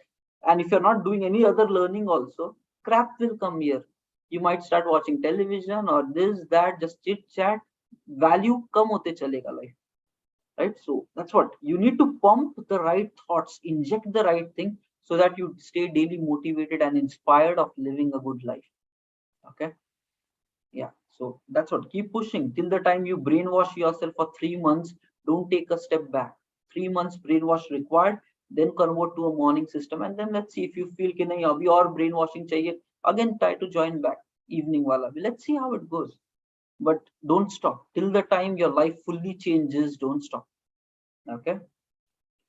and if you're not doing any other learning also, crap will come here. You might start watching television or this, that, just chit chat. Value kam hote chalega life. Right, so that's what you need to pump the right thoughts, inject the right thing, so that you stay daily motivated and inspired of living a good life. Okay, yeah, so that's what, keep pushing till the time you brainwash yourself for 3 months. Don't take a step back. 3 months brainwash required, then convert to a morning system, and then let's see if you feel कि नहीं अभी और brainwashing चाहिए, again try to join back evening wala. Let's see how it goes. But don't stop till the time your life fully changes. Don't stop. Okay,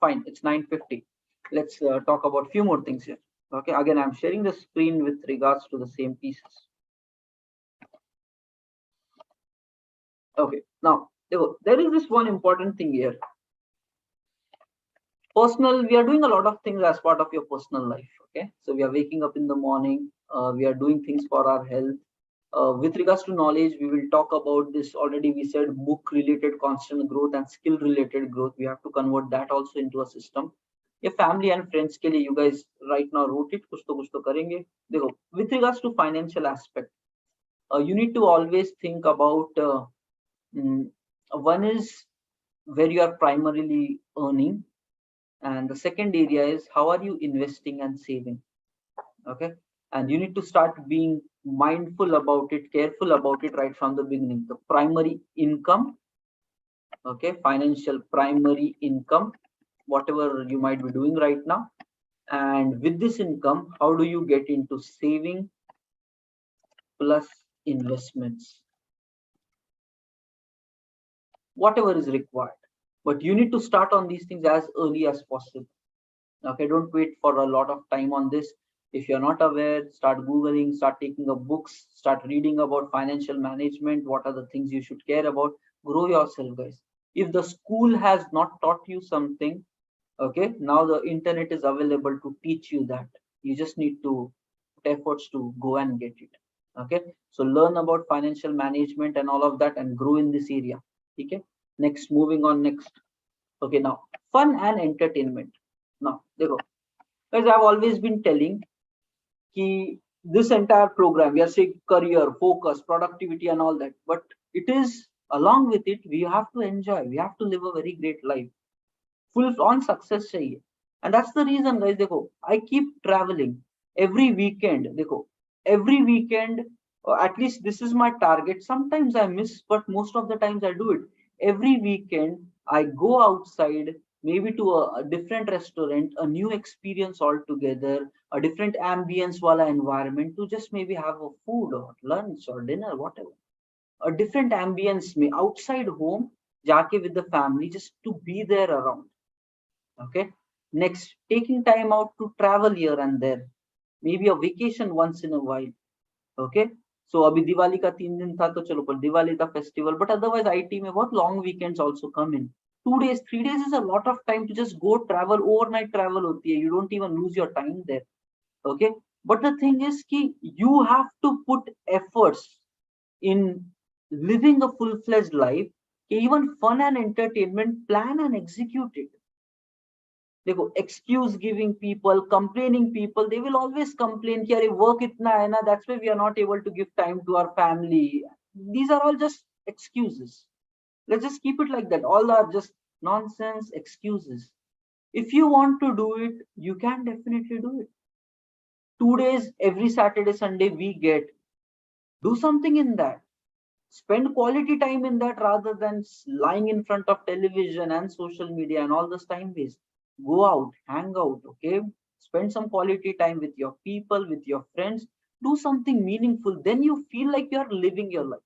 fine. It's 9:50. Let's talk about few more things here. Okay, again, I'm sharing the screen with regards to the same pieces. Okay, now there is this one important thing here. Personal, we are doing a lot of things as part of your personal life. Okay, so we are waking up in the morning, we are doing things for our health. With regards to knowledge, we will talk about this already. We said book related constant growth and skill related growth. We have to convert that also into a system. Your family and friends के लिए you guys right now wrote it, कुछ तो करेंगे. देखो, with regards to financial aspect, you need to always think about mm, one is where you are primarily earning, and the second area is how are you investing and saving. Okay, and you need to start being mindful about it, careful about it right from the beginning. The primary income, okay, financial primary income, whatever you might be doing right now, and with this income, how do you get into saving plus investments, whatever is required. But you need to start on these things as early as possible. Okay, don't wait for a lot of time on this. If you're not aware, start googling, start taking up books, start reading about financial management. What are the things you should care about? Grow yourself, guys. If the school has not taught you something, okay, now the internet is available to teach you that. You just need to put efforts to go and get it. Okay, so learn about financial management and all of that and grow in this area. Okay, next, moving on next. Okay, now fun and entertainment. Now there go, guys. I've always been telling ki this entire program, we are saying career focus, productivity and all that, but it is along with it, we have to enjoy, we have to live a very great life. Full on success चाहिए. And that's the reason, guys. देखो, I keep traveling every weekend. देखो, every weekend, at least this is my target. Sometimes I miss, but most of the times I do it. Every weekend I go outside, maybe to a different restaurant, a new experience altogether, a different ambience wala environment, to just maybe have a food or lunch or dinner, whatever. A different ambience, me outside home, jaake with the family, just to be there around. Okay, next, taking time out to travel here and there, maybe a vacation once in a while. Okay, so abhi Diwali ka 3 दिन था तो चलो पर Diwali था festival, but otherwise IT में बहुत long weekends also come in. 2 days 3 days is a lot of time to just go travel. Overnight travel होती है, you don't even lose your time there. Okay, but the thing is कि you have to put efforts in living a full-fledged life. Even fun and entertainment, plan and execute it. देखो, excuse giving people, complaining people, they will always complain कि अरे work इतना है ना, that's why we are not able to give time to our family. These are all just excuses. Let's just keep it like that. All are just nonsense excuses. If you want to do it, you can definitely do it. 2 days every Saturday Sunday we get, do something in that. Spend quality time in that rather than lying in front of television and social media and all this time waste. Go out, hang out. Okay, spend some quality time with your people, with your friends. Do something meaningful, then you feel like you're living your life.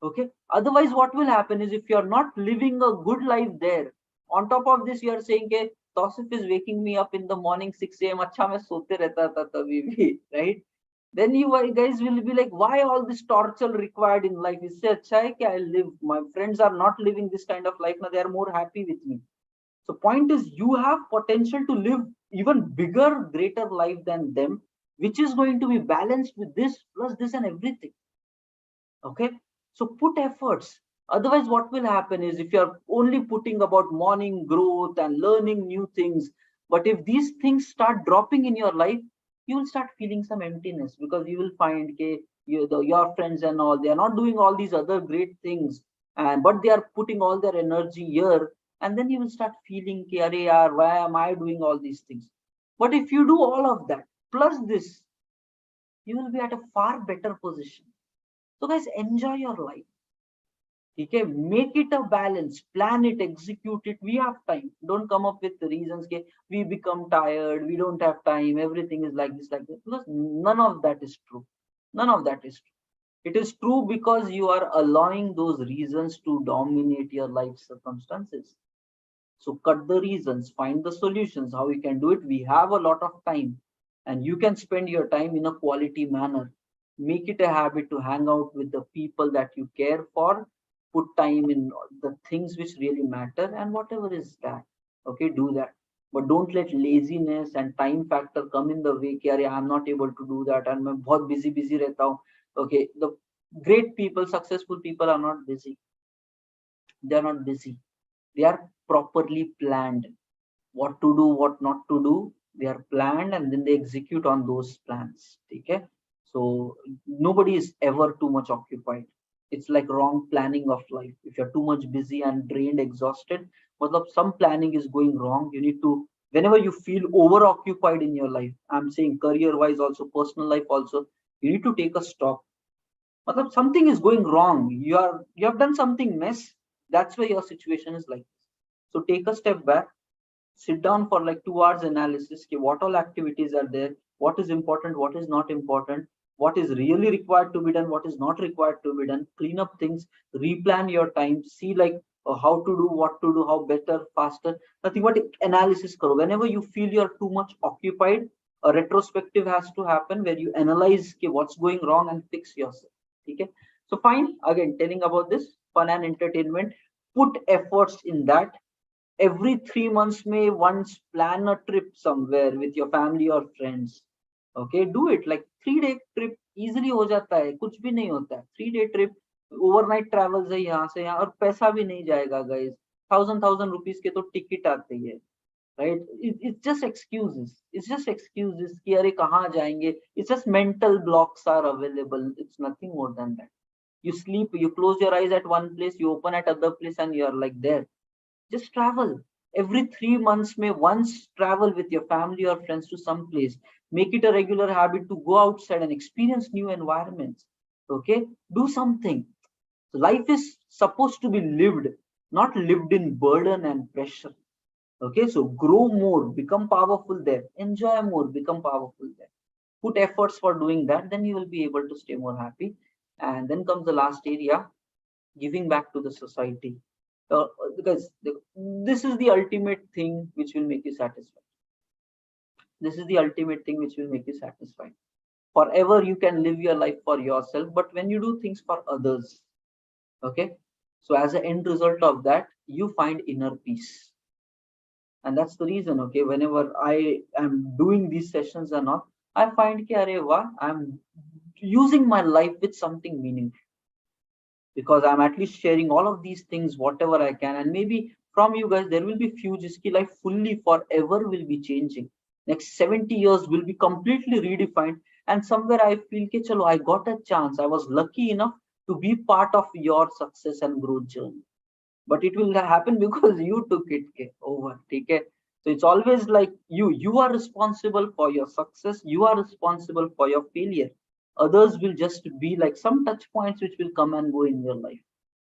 Okay, otherwise what will happen is, if you're not living a good life there, on top of this you are saying ke Tausif is waking me up in the morning 6 a.m. अच्छा मैं सोते रहता था तभी भी, right? Then you guys will be like, why all this torture required in life? इससे अच्छा है कि I live. My friends are not living this kind of life now, they are more happy with me. So point is, you have potential to live even bigger, greater life than them, which is going to be balanced with this plus this and everything. Okay, so put efforts. Otherwise what will happen is, if you're only putting about morning growth and learning new things, but if these things start dropping in your life, you will start feeling some emptiness, because you will find okay, your friends and all, they are not doing all these other great things, and but they are putting all their energy here, and then you will start feeling ki, Arey yaar, why am I doing all these things? But if you do all of that plus this, you will be at a far better position. So guys, enjoy your life. Okay, make it a balance, plan it, execute it. We have time. Don't come up with the reasons. Okay, we become tired, we don't have time, everything is like this, like that, because none of that is true. None of that is true. It is true because you are allowing those reasons to dominate your life circumstances. So cut the reasons, find the solutions, how you can do it. We have a lot of time, and you can spend your time in a quality manner. Make it a habit to hang out with the people that you care for. Put time in the things which really matter, and whatever is that, okay, do that. But don't let laziness and time factor come in the way. कि अरे, I'm not able to do that, and मैं बहुत busy रहता हूँ. Okay, the great people, successful people are not busy. They are not busy. They are properly planned. What to do, what not to do, they are planned, and then they execute on those plans. Okay, so nobody is ever too much occupied. It's like wrong planning of life. If you're too much busy and drained, exhausted, but some planning is going wrong. You need to, whenever you feel over occupied in your life, I'm saying career wise also, personal life also, you need to take a stop. Matlab, something is going wrong. You have done something mess. That's why your situation is like this. So take a step back, sit down for like 2 hours analysis. Okay, what all activities are there, what is important, what is not important, what is really required to be done, what is not required to be done. Clean up things, replan your time, see like how to do, what to do, how better, faster. Nothing but analysis karo. Whenever you feel you're too much occupied, a retrospective has to happen where you analyze okay, what's going wrong and fix yourself. Okay, so fine, again telling about this fun and entertainment, put efforts in that. Every 3 months may once plan a trip somewhere with your family or friends. Okay, do it. Like 3 day trip easily हो जाता है, कुछ भी नहीं होता है. 3 day trip, overnight travels है यहाँ से यहाँ, और पैसा भी नहीं जाएगा guys. Thousand rupees के तो टिकट आते ही है, right? It's just excuses. It's just excuses कि अरे कहाँ जाएंगे. It's just mental blocks are available. It's nothing more than that. You sleep, you close your eyes at one place, you open at other place, and you're like there. Just travel. Every 3 months may once travel with your family or friends to some place. Make it a regular habit to go outside and experience new environments. Okay, do something. Life is supposed to be lived, not lived in burden and pressure. Okay, so grow more, become powerful there, enjoy more, become powerful there. Put efforts for doing that, then you will be able to stay more happy. And then comes the last area, giving back to the society. Because this is the ultimate thing which will make you satisfied. This is the ultimate thing which will make you satisfied. Forever you can live your life for yourself, but when you do things for others, okay, so as an end result of that, you find inner peace. And that's the reason, okay, whenever I am doing these sessions or not, I find ki, Arey, wah, I'm using my life with something meaningful, because I'm at least sharing all of these things, whatever I can. And maybe from you guys, there will be few jiski life fully forever will be changing. Next 70 years will be completely redefined. And somewhere I feel, ke, chalo, I got a chance. I was lucky enough to be part of your success and growth journey. But it will happen because you took it over. Okay? So it's always like you are responsible for your success. You are responsible for your failure. Others will just be like some touch points which will come and go in your life.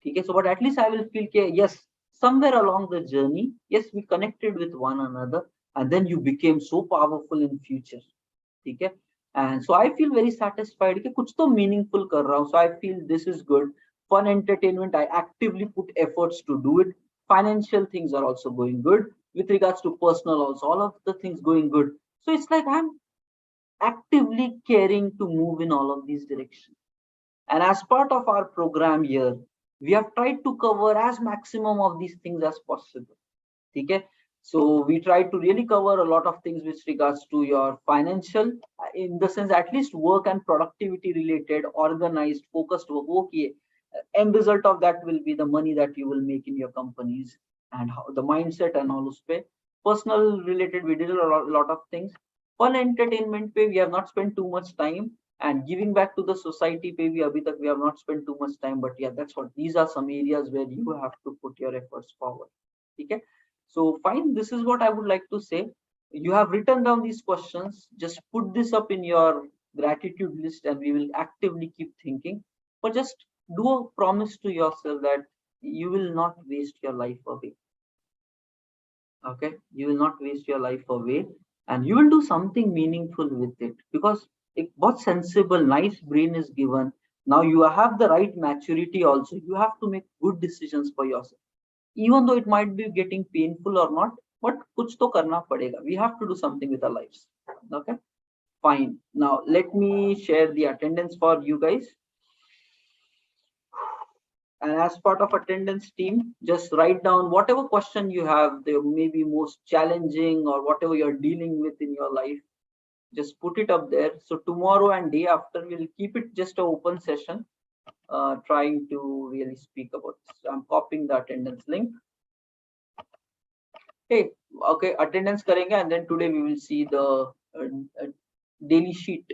Okay, so but at least I will feel yes, somewhere along the journey, yes, we connected with one another, and then you became so powerful in future. Okay, and so I feel very satisfied कि कुछ तो meaningful कर रहा हूँ. So I feel this is good. Fun entertainment, I actively put efforts to do it. Financial things are also going good. With regards to personal also, all of the things going good. So it's like I'm actively caring to move in all of these directions. And as part of our program here, we have tried to cover as maximum of these things as possible. Okay, so we try to really cover a lot of things with regards to your financial, in the sense at least work and productivity related, organized, focused work. Okay, end result of that will be the money that you will make in your companies, and how the mindset and all those pay. Personal related, we did a lot of things. Fun entertainment pay, we have not spent too much time, and giving back to the society pay, we have not spent too much time. But yeah, that's what, these are some areas where you have to put your efforts forward. Okay, so fine, this is what I would like to say. You have written down these questions, just put this up in your gratitude list, and we will actively keep thinking. But just do a promise to yourself that you will not waste your life away. Okay, you will not waste your life away, and you will do something meaningful with it, because what sensible nice brain is given. Now you have the right maturity also, you have to make good decisions for yourself, even though it might be getting painful or not, but kuch to karna padega. We have to do something with our lives. Okay, fine. Now let me share the attendance for you guys. And as part of attendance team, just write down whatever question you have, they may be most challenging or whatever you're dealing with in your life. Just put it up there. So tomorrow and day after, we'll keep it just an open session, trying to really speak about this. So I'm copying the attendance link. Hey, okay, attendance karenge, and then today we will see the daily sheet.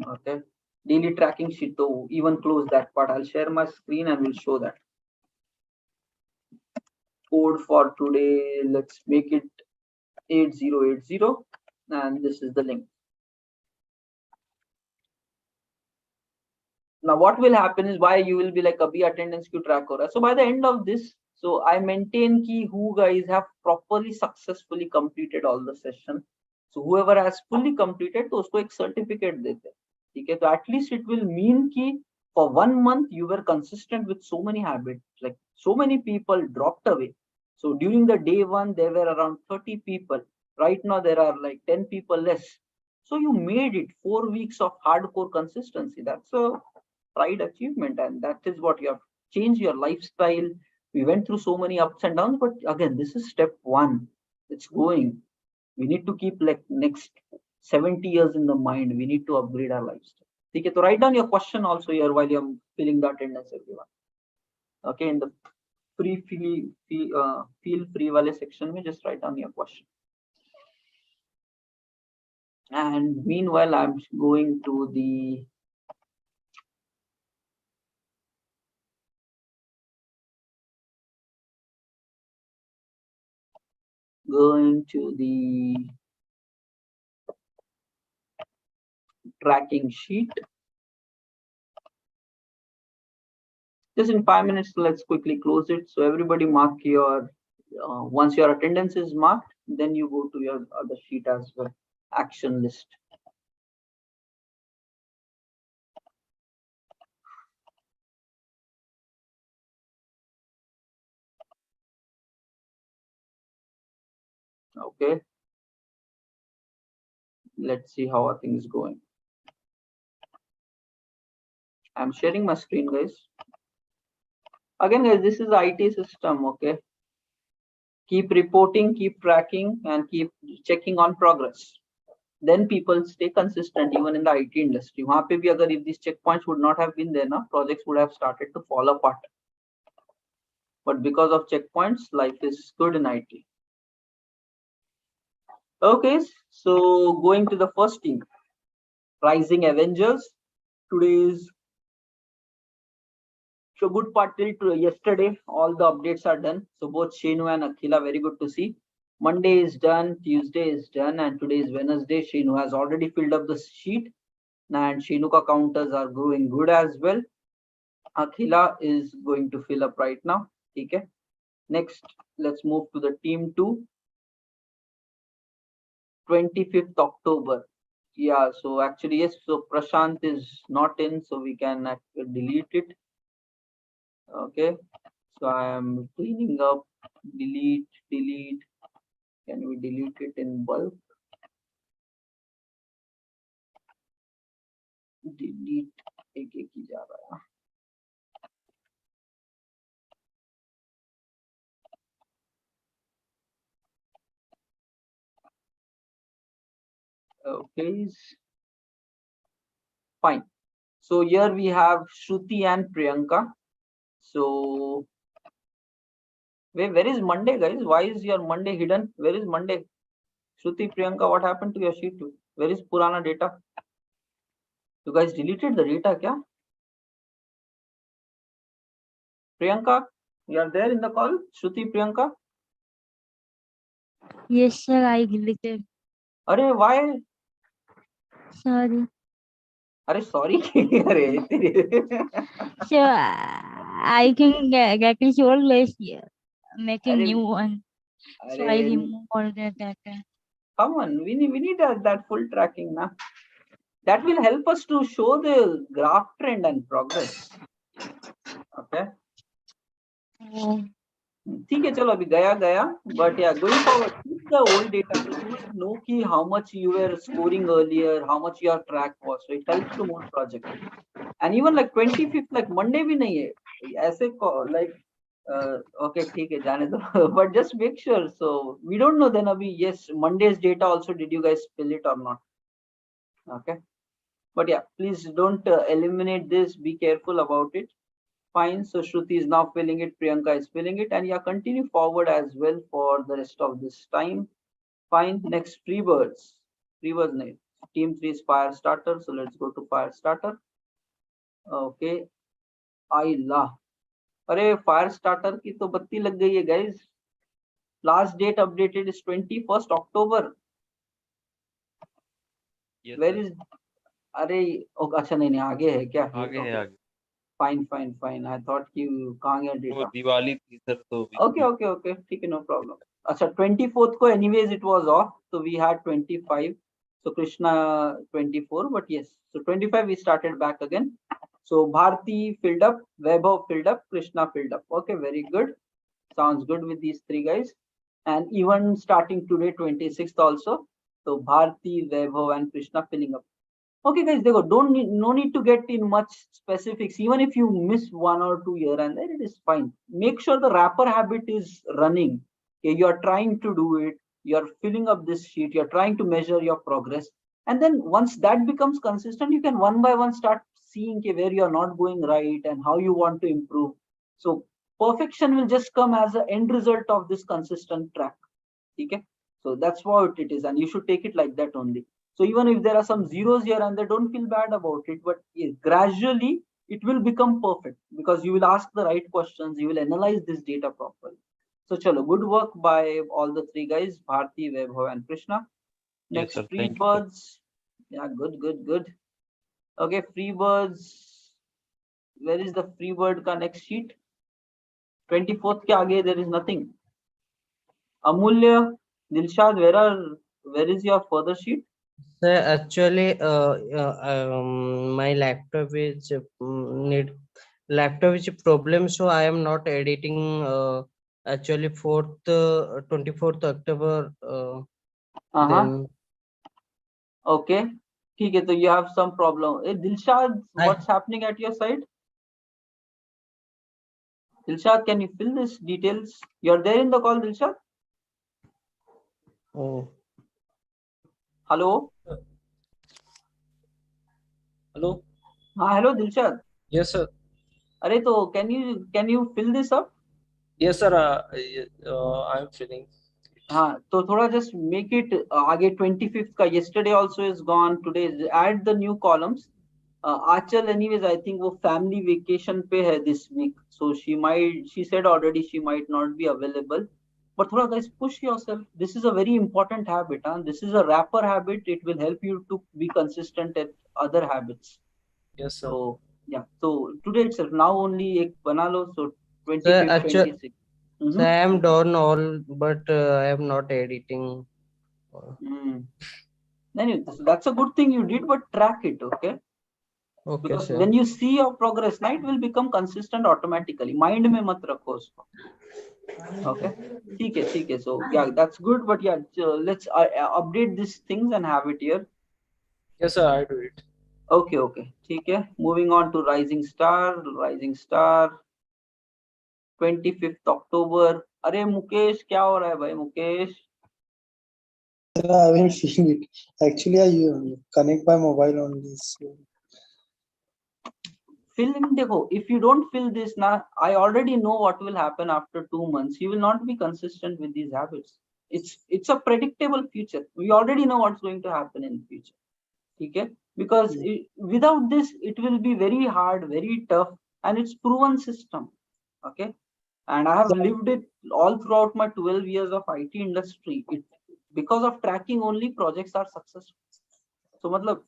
Okay, daily tracking sheet. So even close that part. I'll share my screen and we'll show that. Code for today, let's make it 8080, and this is the link. Now what will happen is, why you will be like abhi attendance ki track ho raha. So by the end of this, so I maintain ki who guys have properly successfully completed all the session. So whoever has fully completed, to usko ek certificate dete. Okay, so at least it will mean ki for 1 month you were consistent with so many habits, like so many people dropped away. So during the day one, there were around 30 people. Right now there are like 10 people less. So you made it 4 weeks of hardcore consistency. That's a pride achievement, and that is what you have changed your lifestyle. We went through so many ups and downs, but again, this is step one. It's going. We need to keep like next 70 years in the mind. We need to upgrade our lifestyle. Okay, so write down your question also here while you're filling the attendance, everyone. Okay, in the feel free wale section, me just write down your question. And meanwhile, I'm going to the tracking sheet. Just in 5 minutes, let's quickly close it. So everybody mark your, once your attendance is marked, then you go to your other sheet as well, action list. Okay, let's see how our thing is going. I'm sharing my screen, guys. Again, guys, this is IT system. Okay, keep reporting, keep tracking, and keep checking on progress. Then people stay consistent even in the IT industry. Wahan pe bhi agar if these checkpoints would not have been there, na, projects would have started to fall apart. But because of checkpoints, life is good in IT. Okay, so going to the first team, Rising Avengers. Today's so good part till yesterday, all the updates are done. So both Shenu and Akhila, very good to see. Monday is done, Tuesday is done, and today is Wednesday. Shenu has already filled up the sheet, and Shenuka counters are growing good as well. Akhila is going to fill up right now. Okay. Next, let's move to the team 2. 25th October. Yeah, so actually, yes, so Prashant is not in, so we can delete it. Okay, so I am cleaning up, delete. Can we delete it in bulk? Delete. एक एक ही जा रहा है. Okay, fine. So here we have Shruti and Priyanka. So where is Monday, guys? Why is your Monday hidden? Where is Monday? Shruti, Priyanka, what happened to your sheet? Where is Purana data? You guys deleted the data, kya? Priyanka, you are there in the call? Shruti, Priyanka? Yes, sir, I deleted. Arey, why? Sorry. अरे sorry अरे So I can get this always making अरे new one. So अरे I remove all that. come on, we need that full tracking now. That will help us to show the graph trend and progress. Okay. Oh, ठीक है चलो अभी गया गया but yeah going forward keep the old data so you will know ki how much you were scoring earlier, how much your track was, so it helps to more project. And even like 25th like Monday भी नहीं है ऐसे like okay ठीक है जाने दो but just make sure, so we don't know then abhi yes Monday's data also did you guys fill it or not. Okay, but yeah please don't eliminate this, be careful about it. Fine. So Shruti is now filling it. Priyanka is filling it. And yeah, continue forward as well for the rest of this time. Fine. Next, Freebirds. Freebirds name. Team 3 is fire starter. So let's go to fire starter. Okay. Ayla. अरे fire starter की तो बत्ती लग गई है guys. Last date updated is 21st October. Where is अरे अच्छा नहीं नहीं आगे है क्या? आगे है आगे. Fine fine fine I thought कि कहाँ गया वो डेटा. दिवाली थी सर तो Okay, okay, okay. ठीक है, no problem. अच्छा 24th को anyways it was off, so we had 25. So Krishna 24, but yes, so 25 we started back again. So Bharti filled up, Vaibhav filled up, Krishna filled up. Okay, very good. Sounds good with these three guys. And even starting today 26th also. So Bharti, Vaibhav and Krishna filling up. Okay, guys, they go. Don't need, no need to get in much specifics. Even if you miss 1 or 2 here and there, it is fine. Make sure the wrapper habit is running. Okay, you are trying to do it. You are filling up this sheet. You are trying to measure your progress. And then once that becomes consistent, you can one by one start seeing okay, where you are not going right and how you want to improve. So perfection will just come as an end result of this consistent track. Okay, so that's what it is, and you should take it like that only. So even if there are some zeros here and there, don't feel bad about it, but gradually it will become perfect because you will ask the right questions, you will analyze this data properly. So chalo, good work by all the three guys, Bharti, Vaibhav and Krishna. yes Next, sir, free thank you sir. birds. Yeah, good, good, good. Okay, free birds. Where is the free bird ka next sheet? 24th ke aage there is nothing. Amulya, Dilshad, where is your further sheet? Sir, actually, my laptop is need laptop is a problem, so I am not editing. Actually, 24th October. Uh-huh. Then Okay. ठीक है, तो you have some problem. Hey, Dilshad, I what's happening at your side? Dilshad, can you fill this details? You're there in the call, Dilshad? oh Hello? Hello. Hello, Dilshad. Yes, sir. अरे तो can you fill this up? Yes, sir. I'm feeling. हाँ तो थोड़ा just make it आगे 25th का yesterday also is gone, today is, add the new columns. Achal anyways I think वो family vacation पे है this week, so she said already she might not be available, but थोड़ा guys push yourself. This is a very important habit, huh? This is a wrapper habit. It will help you to be consistent at other habits. Yes, sir. So yeah, so today itself now only एक बना लो, so sir, 25th actually, 26th. sir, I am done all, but I am not editing. Then that's a good thing you did, but track it, okay? Okay, Because sir. when you see your progress, it will become consistent automatically. Mind में मत रखो उसको. Okay? ठीक है. So yeah, that's good. But yeah, let's update these things and have it here. Yes, sir. I do it. Okay. ठीक है. Moving on to Rising Star. 25th October. अरे मुकेश क्या हो रहा है भाई Mukesh? I haven't seen it. Actually, I connect my mobile only. So. Fill in, देखो, if you don't fill this now, I already know what will happen after 2 months. You will not be consistent with these habits. It's a predictable future. We already know what's going to happen in the future. Okay? Because without this, it will be very hard, very tough, and it's proven system. Okay? And I have lived it all throughout my 12 years of IT industry. Because of tracking only projects are successful. So matlab,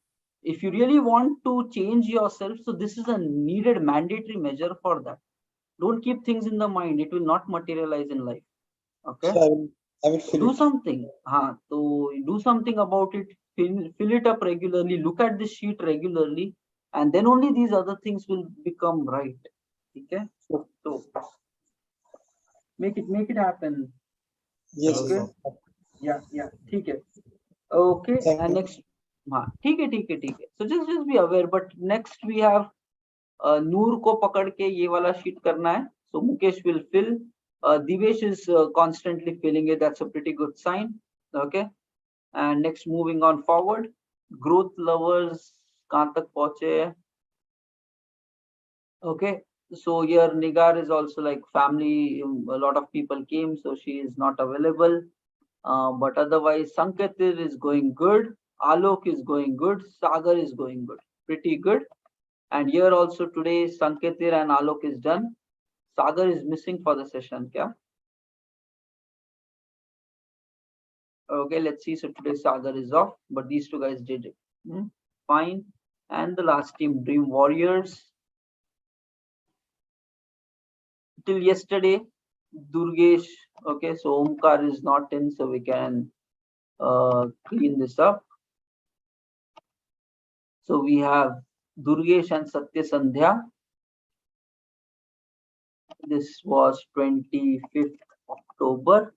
if you really want to change yourself, so this is a needed mandatory measure for that. Don't keep things in the mind, it will not materialize in life. Okay, So I will fill do it. something. So do something about it. Fill it up regularly, look at this sheet regularly, and then only these other things will become right. Okay, so make it happen. Yes, Okay, yes. yeah, ठीक है. Okay, Thank and you. next, ठीक है. So just be aware. But next we have नूर को पकड़ के ये वाला sheet करना है. So Mukesh will fill. Divesh is constantly filling it. That's a pretty good sign. Okay. And next, moving on forward, growth lovers कहाँ तक पहुंचे हैं? Okay. So here Nigar is also like family. A lot of people came, so she is not available. But otherwise, Sanketir is going good. Alok is going good. Sagar is going good. Pretty good. And here also today, Sanketir and Alok is done. Sagar is missing for the session. Kya? Okay, let's see. So today Sagar is off, but these two guys did it. Fine. And the last team, Dream Warriors. Till yesterday, Durgesh. Okay, so Omkar is not in, so we can clean this up. So we have Durgesh and Satya Sandhya. This was 25th October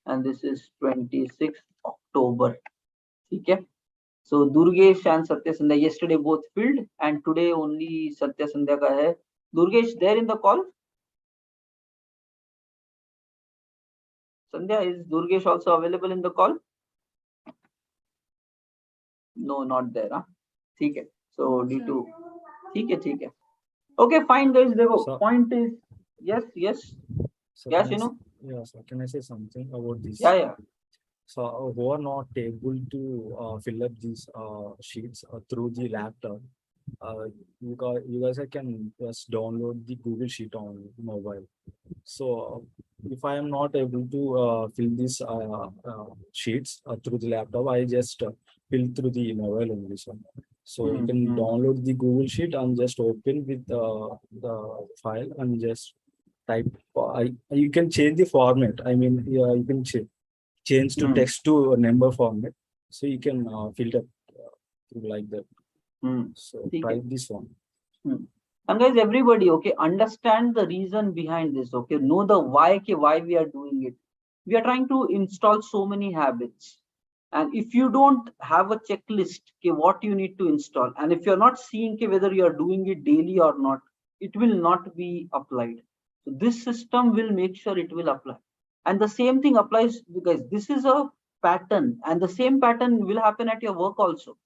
and this is 26th October. Okay. So Durgesh and Satya Sandhya yesterday both filled and today only Satya Sandhya ka hai. Durgesh there in the call? Sandhya, is Durgesh also available in the call? No, not there. Huh? Okay. So D2. Okay. Okay, fine guys. The point is, yes. So Yes, can you know. yeah, so can I say something about this? Yeah. So who are not able to fill up these sheets through the laptop, you guys can just download the Google Sheet on mobile. So if I am not able to fill these sheets through the laptop, I just fill through the mobile only. So you can download the Google Sheet and just open with the file and just type. You can change the format. I mean, yeah, you can change to text to a number format, so you can fill up like that. So try this one. And guys, everybody, okay, understand the reason behind this. Okay, know the why we are doing it. We are trying to install so many habits, and if you don't have a checklist, okay, what you need to install, and if you're not seeing okay, whether you are doing it daily or not, it will not be applied. So this system will make sure it will apply, and the same thing applies, guys. This is a pattern, and the same pattern will happen at your work also.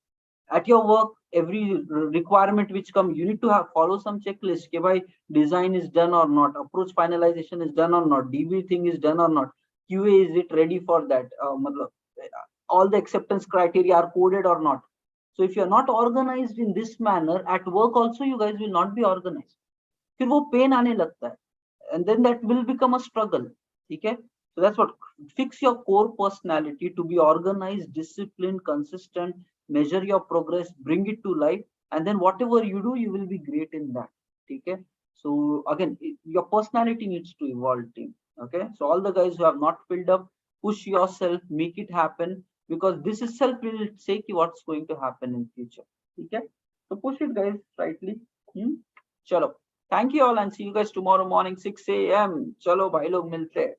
At your work, every requirement which come, you need to have follow some checklist. Okay, by design is done or not, approach finalization is done or not, DB thing is done or not, QA is it ready for that, all the acceptance criteria are coded or not. So if you're not organized in this manner, at work also you guys will not be organized. फिर वो pain आने लगता है, and then that will become a struggle. Okay, so that's what, fix your core personality to be organized, disciplined, consistent, measure your progress, bring it to life, and then whatever you do, you will be great in that. Okay, so again, your personality needs to evolve, team. Okay, so all the guys who have not filled up, push yourself, make it happen, because this itself will say what's going to happen in future. Okay, so push it guys rightly. Chalo. Thank you all and see you guys tomorrow morning 6 a.m. Chalo bhai log milte.